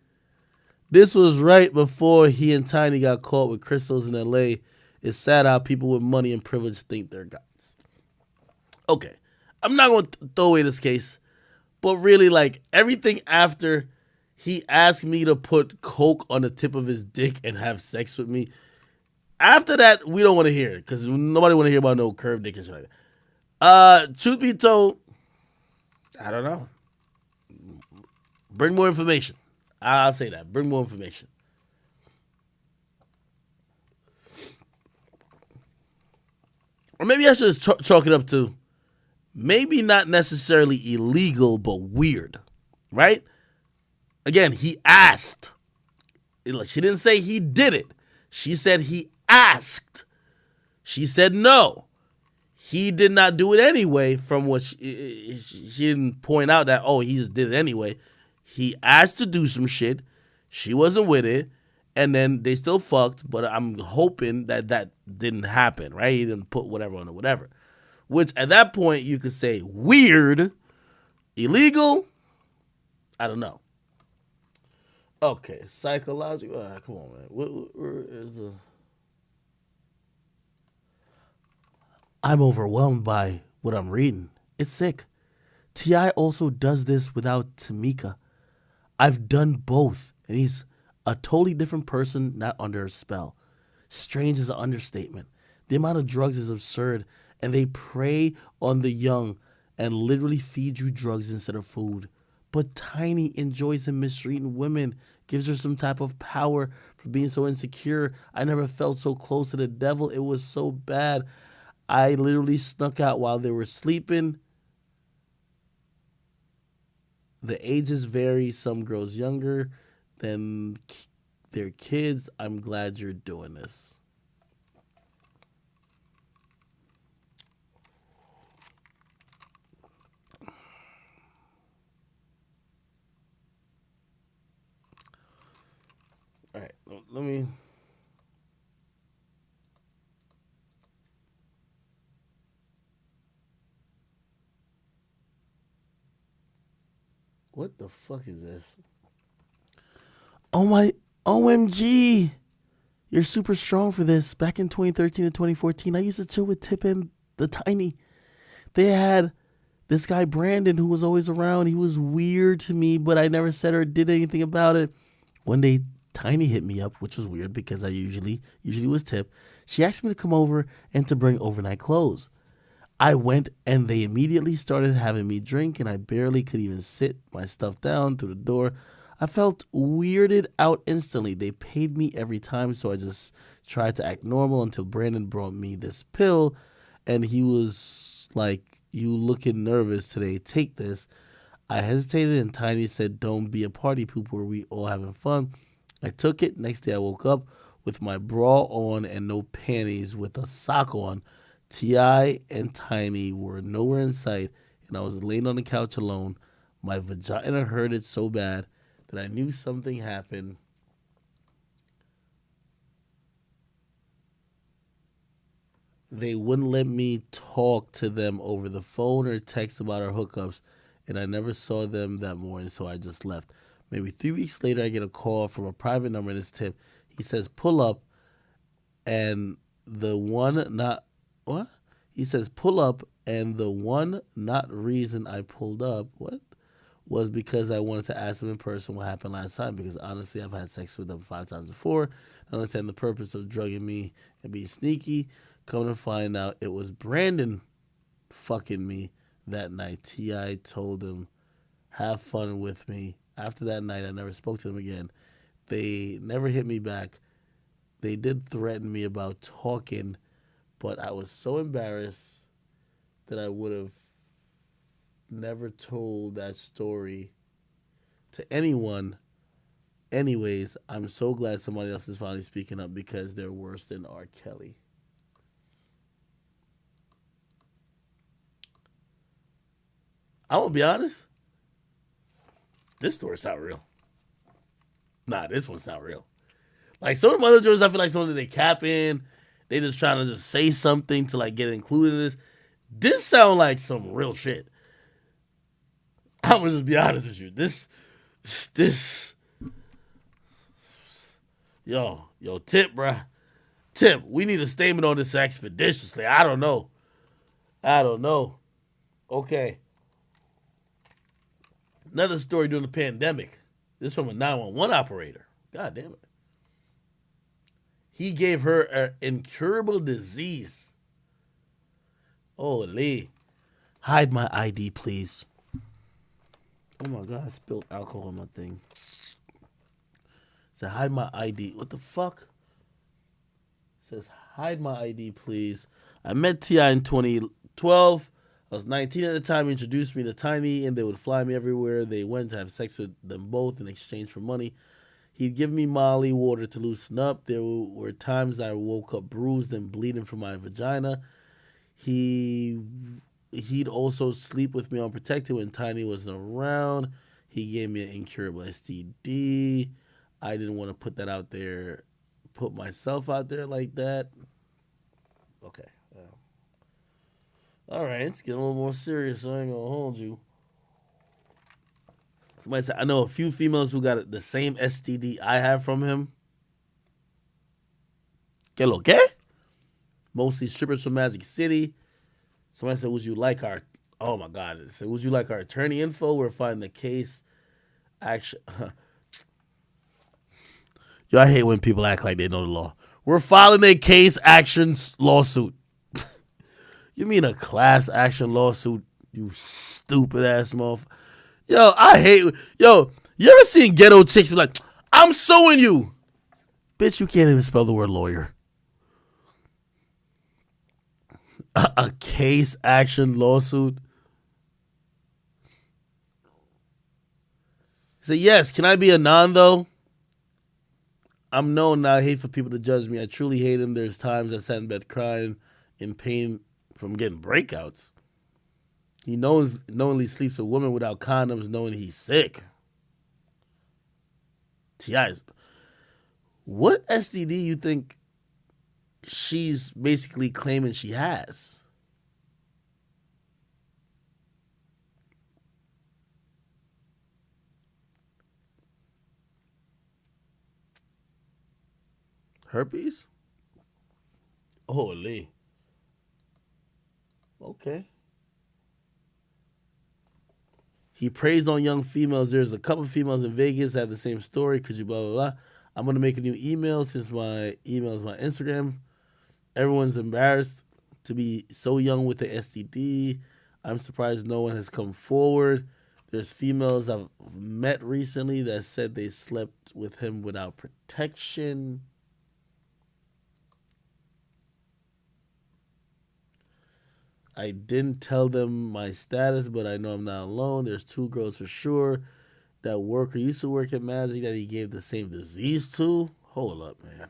This was right before he and Tiny got caught with crystals in L.A. It's sad how people with money and privilege think they're gods. Okay. I'm not going to throw away this case, but really, like, everything after he asked me to put coke on the tip of his dick and have sex with me, after that, we don't want to hear it, because nobody want to hear about no curved dick and shit like that. Truth be told, I don't know. Bring more information. I'll say that. Bring more information. Or maybe I should just chalk it up to maybe not necessarily illegal, but weird. Right? Again, he asked. She didn't say he did it. She said he asked. She said no. He did not do it anyway, from what she didn't point out that, oh, he just did it anyway. He asked to do some shit. She wasn't with it. And then they still fucked, but I'm hoping that that didn't happen, right? He didn't put whatever on it, whatever. Which, at that point, you could say weird, illegal, I don't know. Okay, psychological. Come on, man. Where is the... I'm overwhelmed by what I'm reading. It's sick. T.I. also does this without Tamika. I've done both, and he's a totally different person, not under a spell. Strange is an understatement. The amount of drugs is absurd, and they prey on the young and literally feed you drugs instead of food. But Tiny enjoys him mistreating women, gives her some type of power for being so insecure. I never felt so close to the devil. It was so bad. I literally snuck out while they were sleeping. The ages vary. Some girls younger than their kids. I'm glad you're doing this. All right, let me. What the fuck is this? Oh my, OMG. You're super strong for this. Back in 2013 and 2014, I used to chill with Tip and the Tiny. They had this guy, Brandon, who was always around. He was weird to me, but I never said or did anything about it. One day, Tiny hit me up, which was weird because I usually was Tip. She asked me to come over and to bring overnight clothes. I went and they immediately started having me drink, and I barely could even sit my stuff down through the door. I felt weirded out instantly. They paid me every time, so I just tried to act normal until Brandon brought me this pill, and he was like, "You looking nervous today, take this." I hesitated, and Tiny said, "Don't be a party pooper, we all having fun." I took it. Next day I woke up with my bra on and no panties with a sock on. T.I. and Tiny were nowhere in sight, and I was laying on the couch alone. My vagina hurted so bad that I knew something happened. They wouldn't let me talk to them over the phone or text about our hookups, and I never saw them that morning, so I just left. Maybe 3 weeks later, I get a call from a private number in his tip. He says, "Pull up," and the one not what? He says, "Pull up," and the one not reason I pulled up, what? Was because I wanted to ask them in person what happened last time, because honestly, I've had sex with them 5 times before. I understand the purpose of drugging me and being sneaky. Come to find out, it was Brandon fucking me that night. T.I. told him, "Have fun with me." After that night, I never spoke to them again. They never hit me back. They did threaten me about talking, but I was so embarrassed that I would have never told that story to anyone. Anyways, I'm so glad somebody else is finally speaking up because they're worse than R. Kelly. I'm going to be honest. This story's not real. Nah, this one's not real. Like some of the other jokes, I feel like some of they capping. They just trying to just say something to like get included in this. This sound like some real shit. I'm gonna just be honest with you. This, yo, Tip, bruh. Tip, we need a statement on this expeditiously. I don't know. Okay. Another story during the pandemic. This from a 911 operator. God damn it. He gave her an incurable disease. Holy. Hide my ID, please. Oh my God, I spilled alcohol on my thing. Said, hide my ID. What the fuck? Says, hide my ID, please. I met T.I. in 2012. I was 19 at the time. He introduced me to Tiny, and they would fly me everywhere. They went to have sex with them both in exchange for money. He'd give me Molly water to loosen up. There were times I woke up bruised and bleeding from my vagina. He'd also sleep with me unprotected when Tiny wasn't around. He gave me an incurable STD. I didn't want to put that out there, put myself out there like that. Okay. All right, it's getting a little more serious, so I ain't going to hold you. Somebody said, I know a few females who got the same STD I have from him. ¿Qué lo que? Mostly strippers from Magic City. Somebody said, would you like our, oh my God, it said, would you like our attorney info? We're filing a case action. Yo, I hate when people act like they know the law. We're filing a case action lawsuit. You mean a class action lawsuit, you stupid ass motherfucker? Yo, I hate. Yo, you ever seen ghetto chicks be like, I'm suing you? Bitch, you can't even spell the word lawyer. A case action lawsuit. Say, yes, can I be a non, though? I'm known now. I hate for people to judge me. I truly hate him. There's times I sat in bed crying in pain from getting breakouts. He knowingly sleeps with women without condoms, knowing he's sick. T.I.'s. What STD you think she's basically claiming she has? Herpes? Holy. Okay. He praised on young females. There's a couple of females in Vegas that have the same story. Could you blah, blah, blah. I'm going to make a new email since my email is my Instagram. Everyone's embarrassed to be so young with the STD. I'm surprised no one has come forward. There's females I've met recently that said they slept with him without protection. I didn't tell them my status, but I know I'm not alone. There's two girls for sure that work or used to work at Magic that he gave the same disease to. Hold up, man.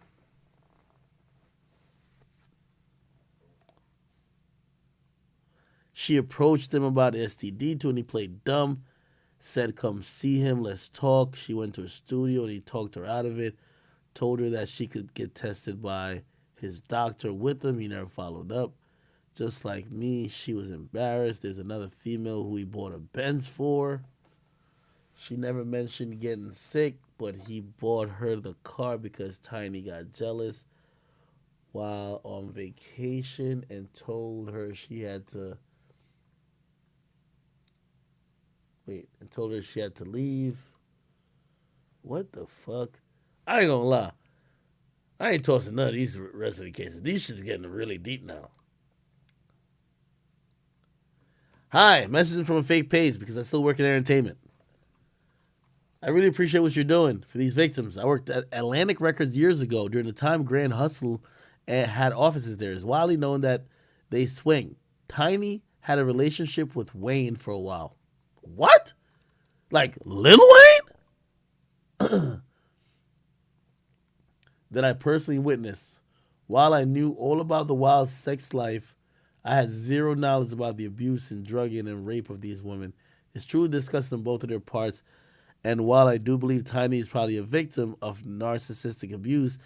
She approached him about STD too, and he played dumb. Said, come see him, let's talk. She went to a studio, and he talked her out of it. Told her that she could get tested by his doctor with him. He never followed up. Just like me, she was embarrassed. There's another female who he bought a Benz for. She never mentioned getting sick, but he bought her the car because Tiny got jealous while on vacation and told her she had to and told her she had to leave. What the fuck? I ain't gonna lie. I ain't tossing none of these rest of the cases. These shit's getting really deep now. Hi, messaging from a fake page because I still work in entertainment. I really appreciate what you're doing for these victims. I worked at Atlantic Records years ago during the time Grand Hustle had offices there. It's widely known that they swing. Tiny had a relationship with Wayne for a while. What? Like Lil Wayne? That I personally witnessed. While I knew all about the wild sex life, I had zero knowledge about the abuse and drugging and rape of these women. It's true discussing both of their parts, and while I do believe Tiny is probably a victim of narcissistic abuse,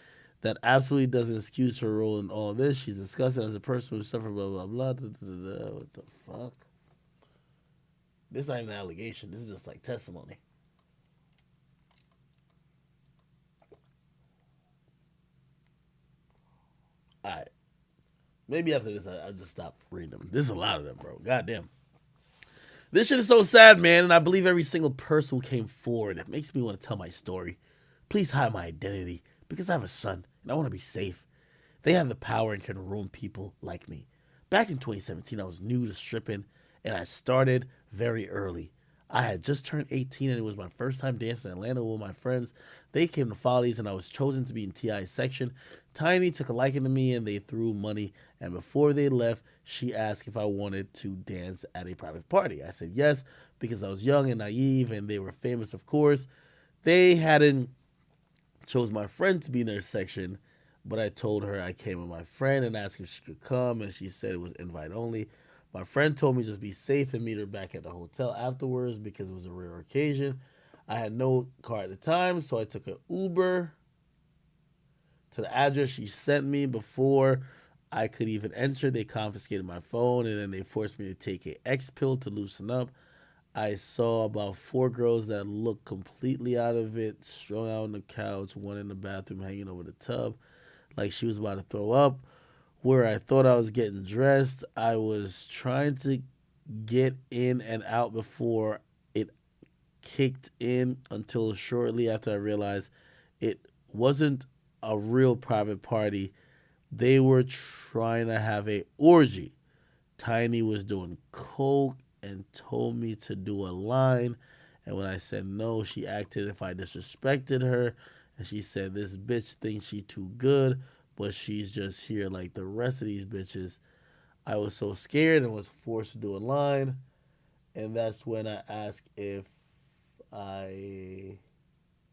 that absolutely doesn't excuse her role in all this. She's disgusting as a person who suffered blah, blah, blah. Da, da, da, da. What the fuck? This ain't an allegation. This is just like testimony. All right. Maybe after this, I'll just stop reading them. There's a lot of them, bro. Goddamn. This shit is so sad, man, and I believe every single person who came forward. It makes me want to tell my story. Please hide my identity because I have a son and I want to be safe. They have the power and can ruin people like me. Back in 2017, I was new to stripping and I started very early. I had just turned 18 and it was my first time dancing in Atlanta with my friends. They came to Follies and I was chosen to be in T.I.'s section. Tiny took a liking to me and they threw money. And before they left, she asked if I wanted to dance at a private party. I said yes because I was young and naive and they were famous, of course. They hadn't chose my friend to be in their section, but I told her I came with my friend and asked if she could come, and she said it was invite only. My friend told me just be safe and meet her back at the hotel afterwards because it was a rare occasion. I had no car at the time, so I took an Uber to the address she sent me. Before I could even enter, they confiscated my phone and then they forced me to take a X pill to loosen up. I saw about 4 girls that looked completely out of it, strung out on the couch, one in the bathroom hanging over the tub, like she was about to throw up. Where I thought I was getting dressed, I was trying to get in and out before it kicked in until shortly after I realized it wasn't a real private party. They were trying to have a orgy. Tiny was doing coke and told me to do a line And when I said no, she acted if I disrespected her. And she said, this bitch thinks she too good, but she's just here like the rest of these bitches. I was so scared and was forced to do a line. And that's when I asked if I...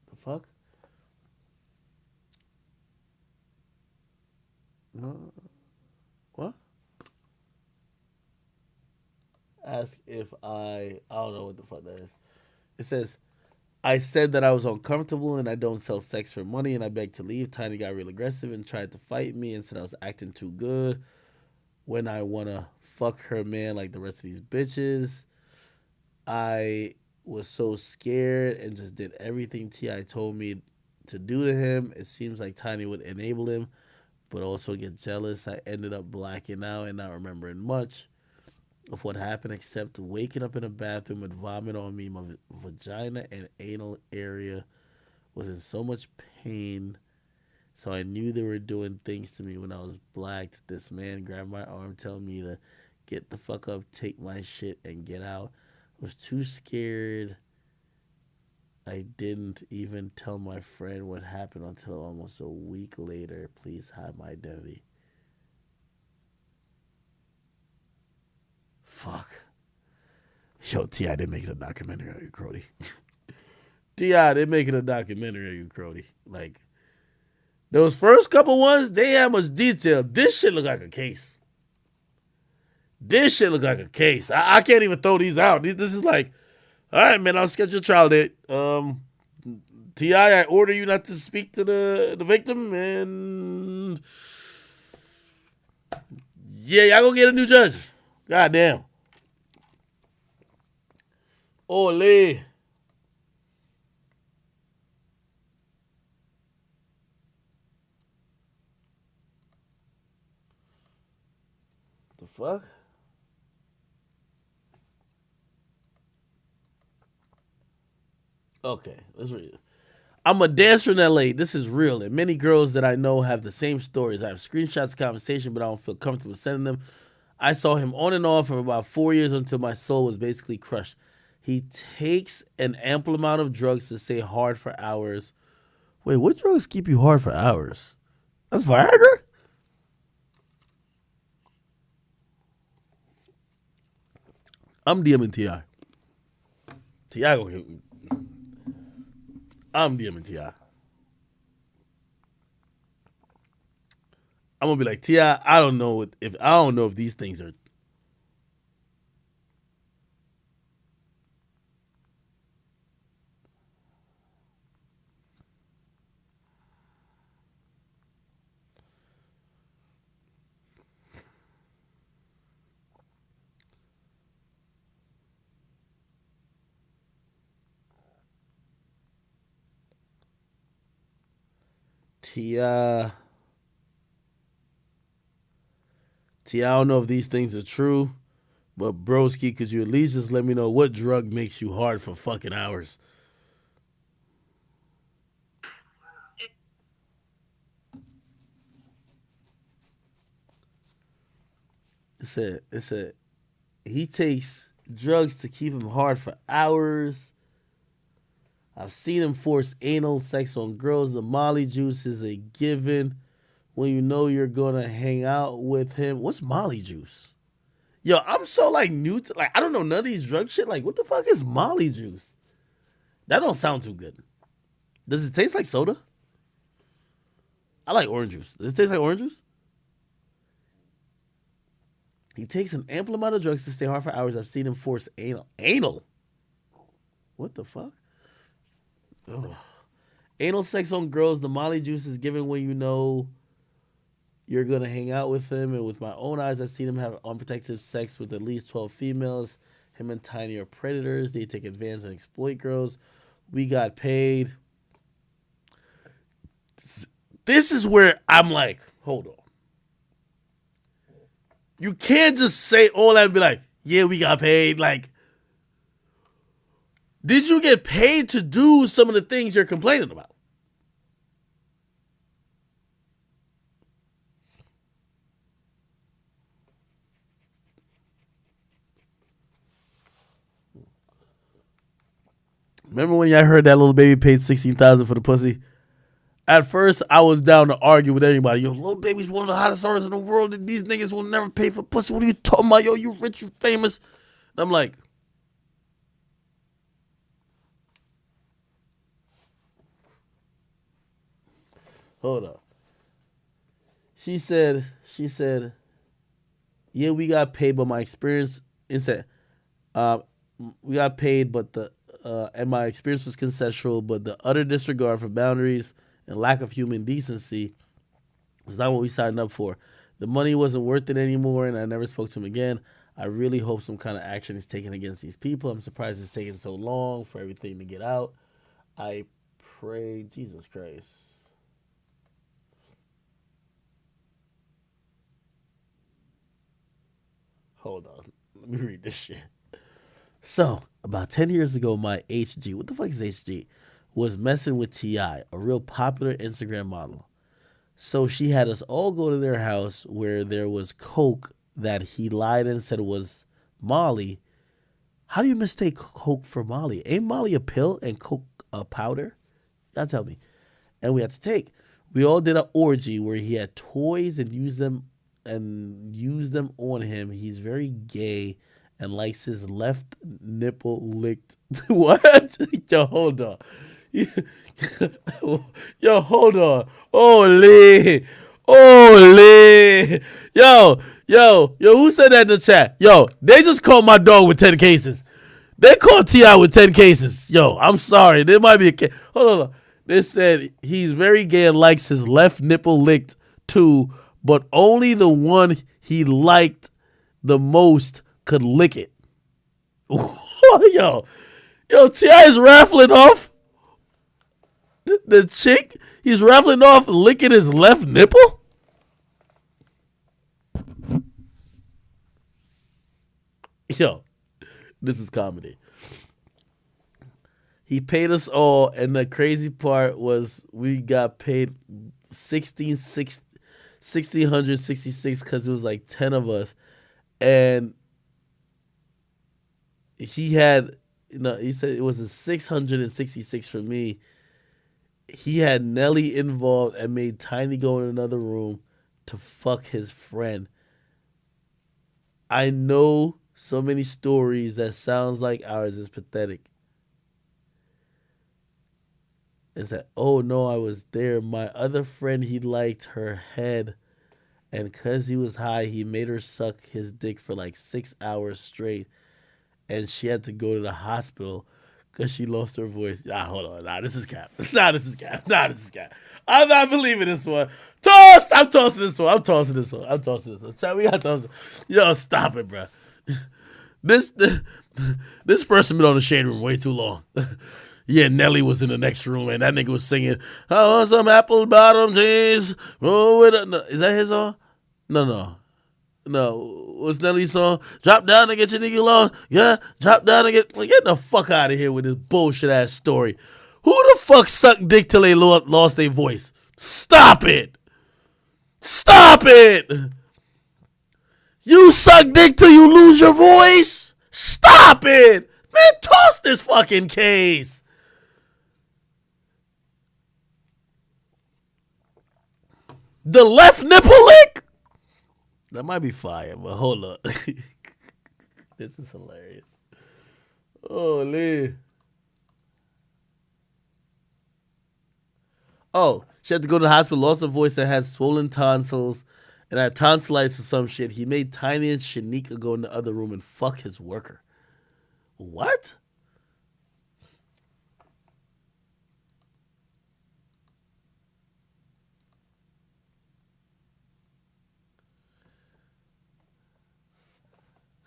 The fuck? No. What? Ask if I don't know what the fuck that is. It says, I said that I was uncomfortable and I don't sell sex for money and I begged to leave. Tiny got real aggressive and tried to fight me and said I was acting too good when I wanna fuck her man like the rest of these bitches. I was so scared and just did everything T.I. told me to do to him. It seems like Tiny would enable him, but also get jealous. I ended up blacking out and not remembering much of what happened except waking up in a bathroom with vomit on me. My vagina and anal area was in so much pain. So I knew they were doing things to me when I was blacked. This man grabbed my arm, telling me to get the fuck up, take my shit, and get out. I was too scared. I didn't even tell my friend what happened until almost a week later. Please hide my identity. Fuck. Yo, T.I. they making a documentary on you, Crody. T.I. they making a documentary on you, Crody. Like, those first couple ones, they had much detail. This shit look like a case. This shit look like a case. I can't even throw these out. This is like, all right, man, I'll schedule a trial date. T.I., I order you not to speak to the victim, and yeah, y'all go get a new judge. God damn. Ole. The fuck? Okay, let's read it. I'm a dancer in LA. This is real. And many girls that I know have the same stories. I have screenshots of conversation, but I don't feel comfortable sending them. I saw him on and off for about 4 years until my soul was basically crushed. He takes an ample amount of drugs to stay hard for hours. Wait, what drugs keep you hard for hours? That's Viagra? I'm DMing T.I. T.I. gonna get me. I'm DMing T.I. I'm gonna be like, T.I., I don't know if these things are. T.I. I don't know if these things are true, but broski, could you at least just let me know what drug makes you hard for fucking hours? It said he takes drugs to keep him hard for hours. I've seen him force anal sex on girls. The Molly juice is a given when you know you're gonna hang out with him. What's Molly juice? Yo, I'm so like new to like I don't know none of these drug shit. Like, what the fuck is Molly juice? That don't sound too good. Does it taste like soda? I like orange juice. Does it taste like orange juice? He takes an ample amount of drugs to stay hard for hours. I've seen him force anal. Anal? What the fuck? Ugh. Anal sex on girls. The Molly juice is given when you know you're going to hang out with him. And with my own eyes, I've seen him have unprotected sex with at least 12 females. Him and Tiny are predators. They take advantage and exploit girls. We got paid. This is where I'm like, hold on. You can't just say all that and be like, yeah, we got paid. Like, did you get paid to do some of the things you're complaining about? Remember when y'all heard that little baby paid 16,000 for the pussy? At first, I was down to argue with anybody. Yo, Lil Baby's one of the hottest artists in the world, and these niggas will never pay for pussy. What are you talking about? Yo, you rich, you famous. And I'm like, hold up. She said, yeah, we got paid, but my experience is that uh, we got paid, but and my experience was consensual, but the utter disregard for boundaries and lack of human decency was not what we signed up for. The money wasn't worth it anymore, and I never spoke to him again. I really hope some kind of action is taken against these people. I'm surprised it's taking so long for everything to get out. I pray, Jesus Christ. Hold on. Let me read this shit. So, about 10 years ago, my HG, what the fuck is HG? Was messing with T.I., a real popular Instagram model. So she had us all go to their house where there was coke that he lied and said was Molly. How do you mistake coke for Molly? Ain't Molly a pill and coke a powder? Y'all tell me. And we had to take. We all did an orgy where he had toys and used them on him. He's very gay and likes his left nipple licked. What? Yo, hold on. Yo, hold on. Holy. Holy. Yo, who said that in the chat? Yo, they just called my dog with 10 cases. They called T.I. with 10 cases. Yo, I'm sorry. There might be a case. Hold on. They said he's very gay and likes his left nipple licked too, but only the one he liked the most could lick it. yo, T.I. is raffling off the chick. He's raffling off licking his left nipple. Yo, this is comedy. He paid us all, and the crazy part was we got paid 1,666 because it was like 10 of us, and he had, he said it was a 666 for me. He had Nelly involved and made Tiny go in another room to fuck his friend. I know so many stories that sounds like ours is pathetic. It's that, oh no, I was there. My other friend, he liked her head. And because he was high, he made her suck his dick for like 6 hours straight. And she had to go to the hospital because she lost her voice. Hold on. This is cap. This is cap. This is cap. I'm not believing this one. Toss! I'm tossing this one. Chat, we got toss. Yo, stop it, bro. This person been on the shade room way too long. Yeah, Nelly was in the next room and that nigga was singing, I want some apple bottom jeans. Oh, is that his song? No. What's Nelly's song? Drop down and get your nigga alone. Yeah, drop down and get the fuck out of here with this bullshit ass story. Who the fuck sucked dick till they lost their voice? Stop it. Stop it. You suck dick till you lose your voice? Stop it. Man, toss this fucking case. The left nipple lick? That might be fire, but hold up. This is hilarious. Holy. Oh, she had to go to the hospital, lost her voice, and had swollen tonsils, and had tonsillitis or some shit. He made Tiny and Shanika go in the other room and fuck his worker. What?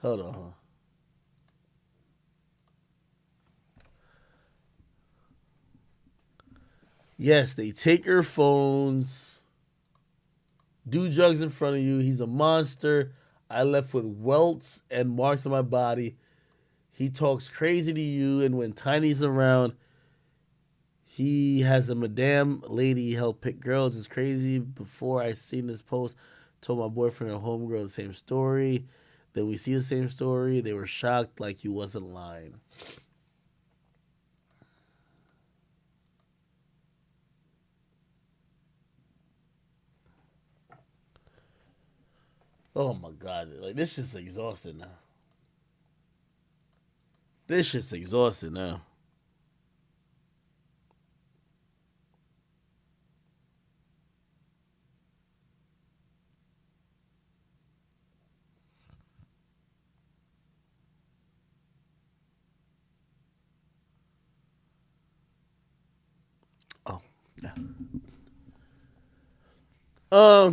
Hold on. Yes, they take your phones, do drugs in front of you. He's a monster. I left with welts and marks on my body. He talks crazy to you, and when Tiny's around, he has a madame lady help pick girls. It's crazy. Before I seen this post, told my boyfriend and homegirl the same story. Then we see the same story. They were shocked like you wasn't lying. Oh my god, like this shit's exhausting now. This shit's exhausting now. Oh, yeah.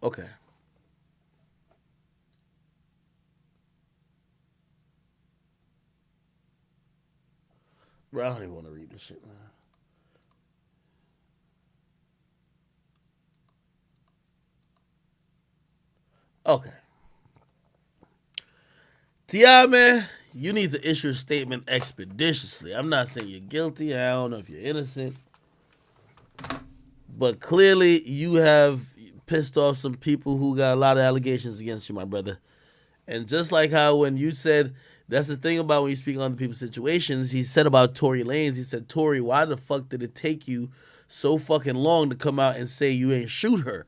Okay. Bro, I don't even want to read this shit, man. Okay. T.I., man, you need to issue a statement expeditiously. I'm not saying you're guilty. I don't know if you're innocent. But clearly, you have pissed off some people who got a lot of allegations against you, my brother. And just like how when you said, that's the thing about when you speak on other people's situations, he said about Tory Lanez, he said, Tory, why the fuck did it take you so fucking long to come out and say you ain't shoot her?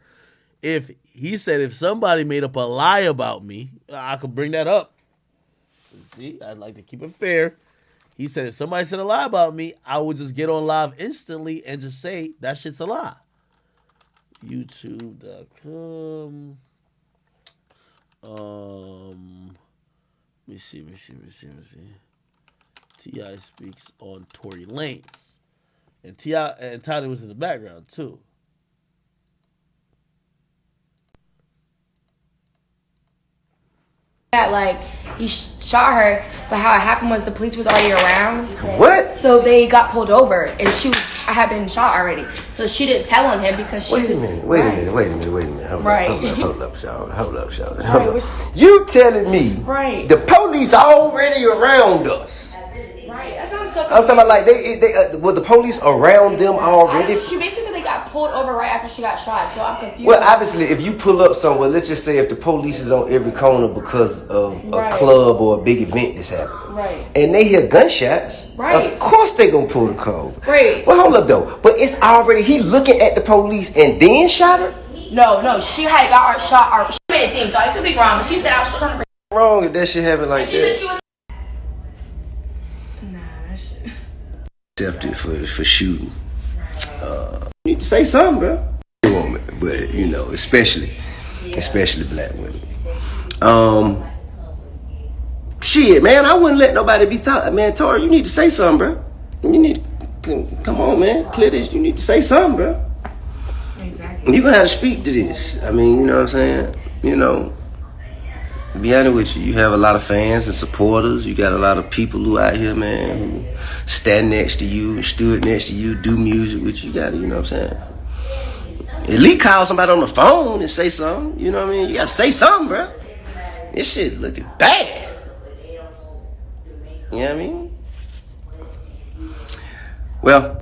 If he said, if somebody made up a lie about me, I could bring that up. See, I'd like to keep it fair. He said, if somebody said a lie about me, I would just get on live instantly and just say that shit's a lie. YouTube.com. Let me see. T.I. speaks on Tory Lanez. And T.I. and Tyler was in the background too. That like he shot her, but how it happened was the police was already around. What? So they got pulled over, and I had been shot already. So she didn't tell on him because she. Wait a minute. Hold up, Charlotte. Right. You telling me Right. the police already around us? Right. That sounds so. I'm talking about like they were the police around them already? She basically said they got pulled over right after she got shot. So I'm confused. Well, obviously, if you pull up somewhere, let's just say if the police is on every corner because of a Right. club or a big event that's happening, Right. and they hear gunshots, Right. of course they gonna pull the car over. Right. Well, hold up though. But it's already he looking at the police and then shot her. No, she had got shot. She made it seem so. I could be wrong, but she said I was trying to. Wrong if that shit happened like She said that. she was. Nah, that shit. Accepted for shooting. You need to say something, bro. Woman, but you know, especially black women. Shit, man, I wouldn't let nobody be talking. Man, Tori, you need to say something, bro. You need to come on, man. Clear this. You need to say something, bro. Exactly. You gonna have to speak to this. I mean, you know what I'm saying? You know, to be honest with you, you have a lot of fans and supporters. You got a lot of people who out here, man, who stand next to you, stood next to you, do music with you. You got to, you know what I'm saying? At least call somebody on the phone and say something. You know what I mean? You got to say something, bro. This shit looking bad. You know what I mean? Well,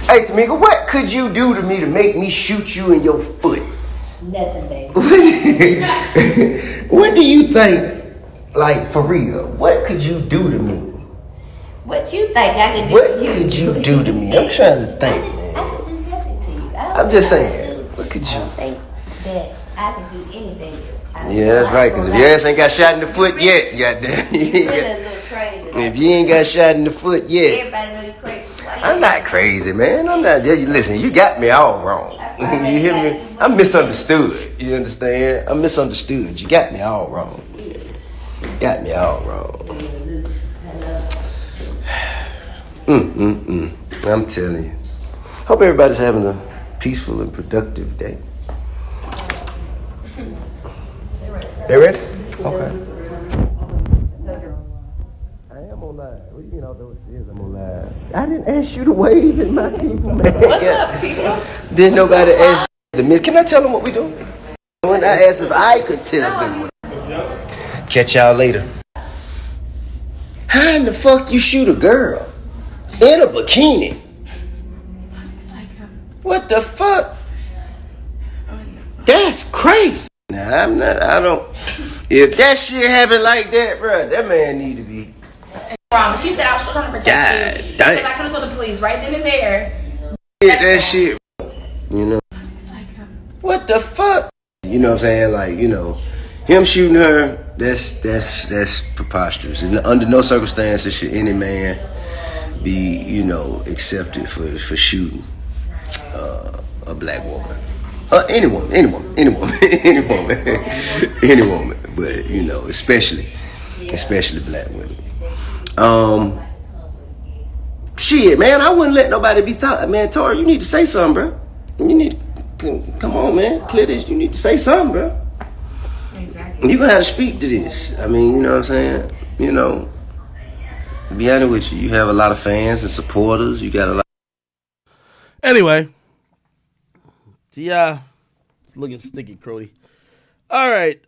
Hey, Tamika, what could you do to me to make me shoot you in your foot? Nothing, baby. What do you think, like, for real, what could you do to me? What you think I could do What to you? could you do to me? I'm trying to think, I man. could do nothing to you. I'm just saying, what could I you... don't think that I can do anything. Yeah, that's right, because if your ass ain't got shot in the foot yet, goddamn, you ain't Really got... a little crazy. If you ain't got shot in the foot yet, Everybody know you crazy. I'm not crazy, man. I'm not. Listen, you got me all wrong. You hear me? I'm misunderstood. You understand? I'm misunderstood. You got me all wrong. Got me all wrong. I'm telling you. Hope everybody's having a peaceful and productive day. They ready? Okay. What do you mean, although it says I'm on live? I didn't ask you to wave at my people, man. What's up, people? Didn't nobody ask you to miss. Can I tell them what we doing? When I asked if I could tell them. Catch y'all later. How in the fuck you shoot a girl in a bikini? What the fuck? That's crazy. Nah, I don't. If that shit happened like that, bro, that man need to be. She said I was trying to protect you. God She said I could have told the police right then and there. Get that shit. You know? What the fuck? You know what I'm saying? Like, you know, him shooting her, that's preposterous. And under no circumstances should any man be, you know, accepted for shooting a black woman. Any woman. But, you know, especially black women. Shit, man, I wouldn't let nobody be talking. Man, Tori, you need to say something, bro. You need to, come on, man. Clear this. You need to say something, bro. Exactly. You're gonna have to speak to this. I mean, you know what I'm saying? You know, to be honest with you, you have a lot of fans and supporters. You got a lot. Anyway, yeah, it's looking sticky, Crody. All right,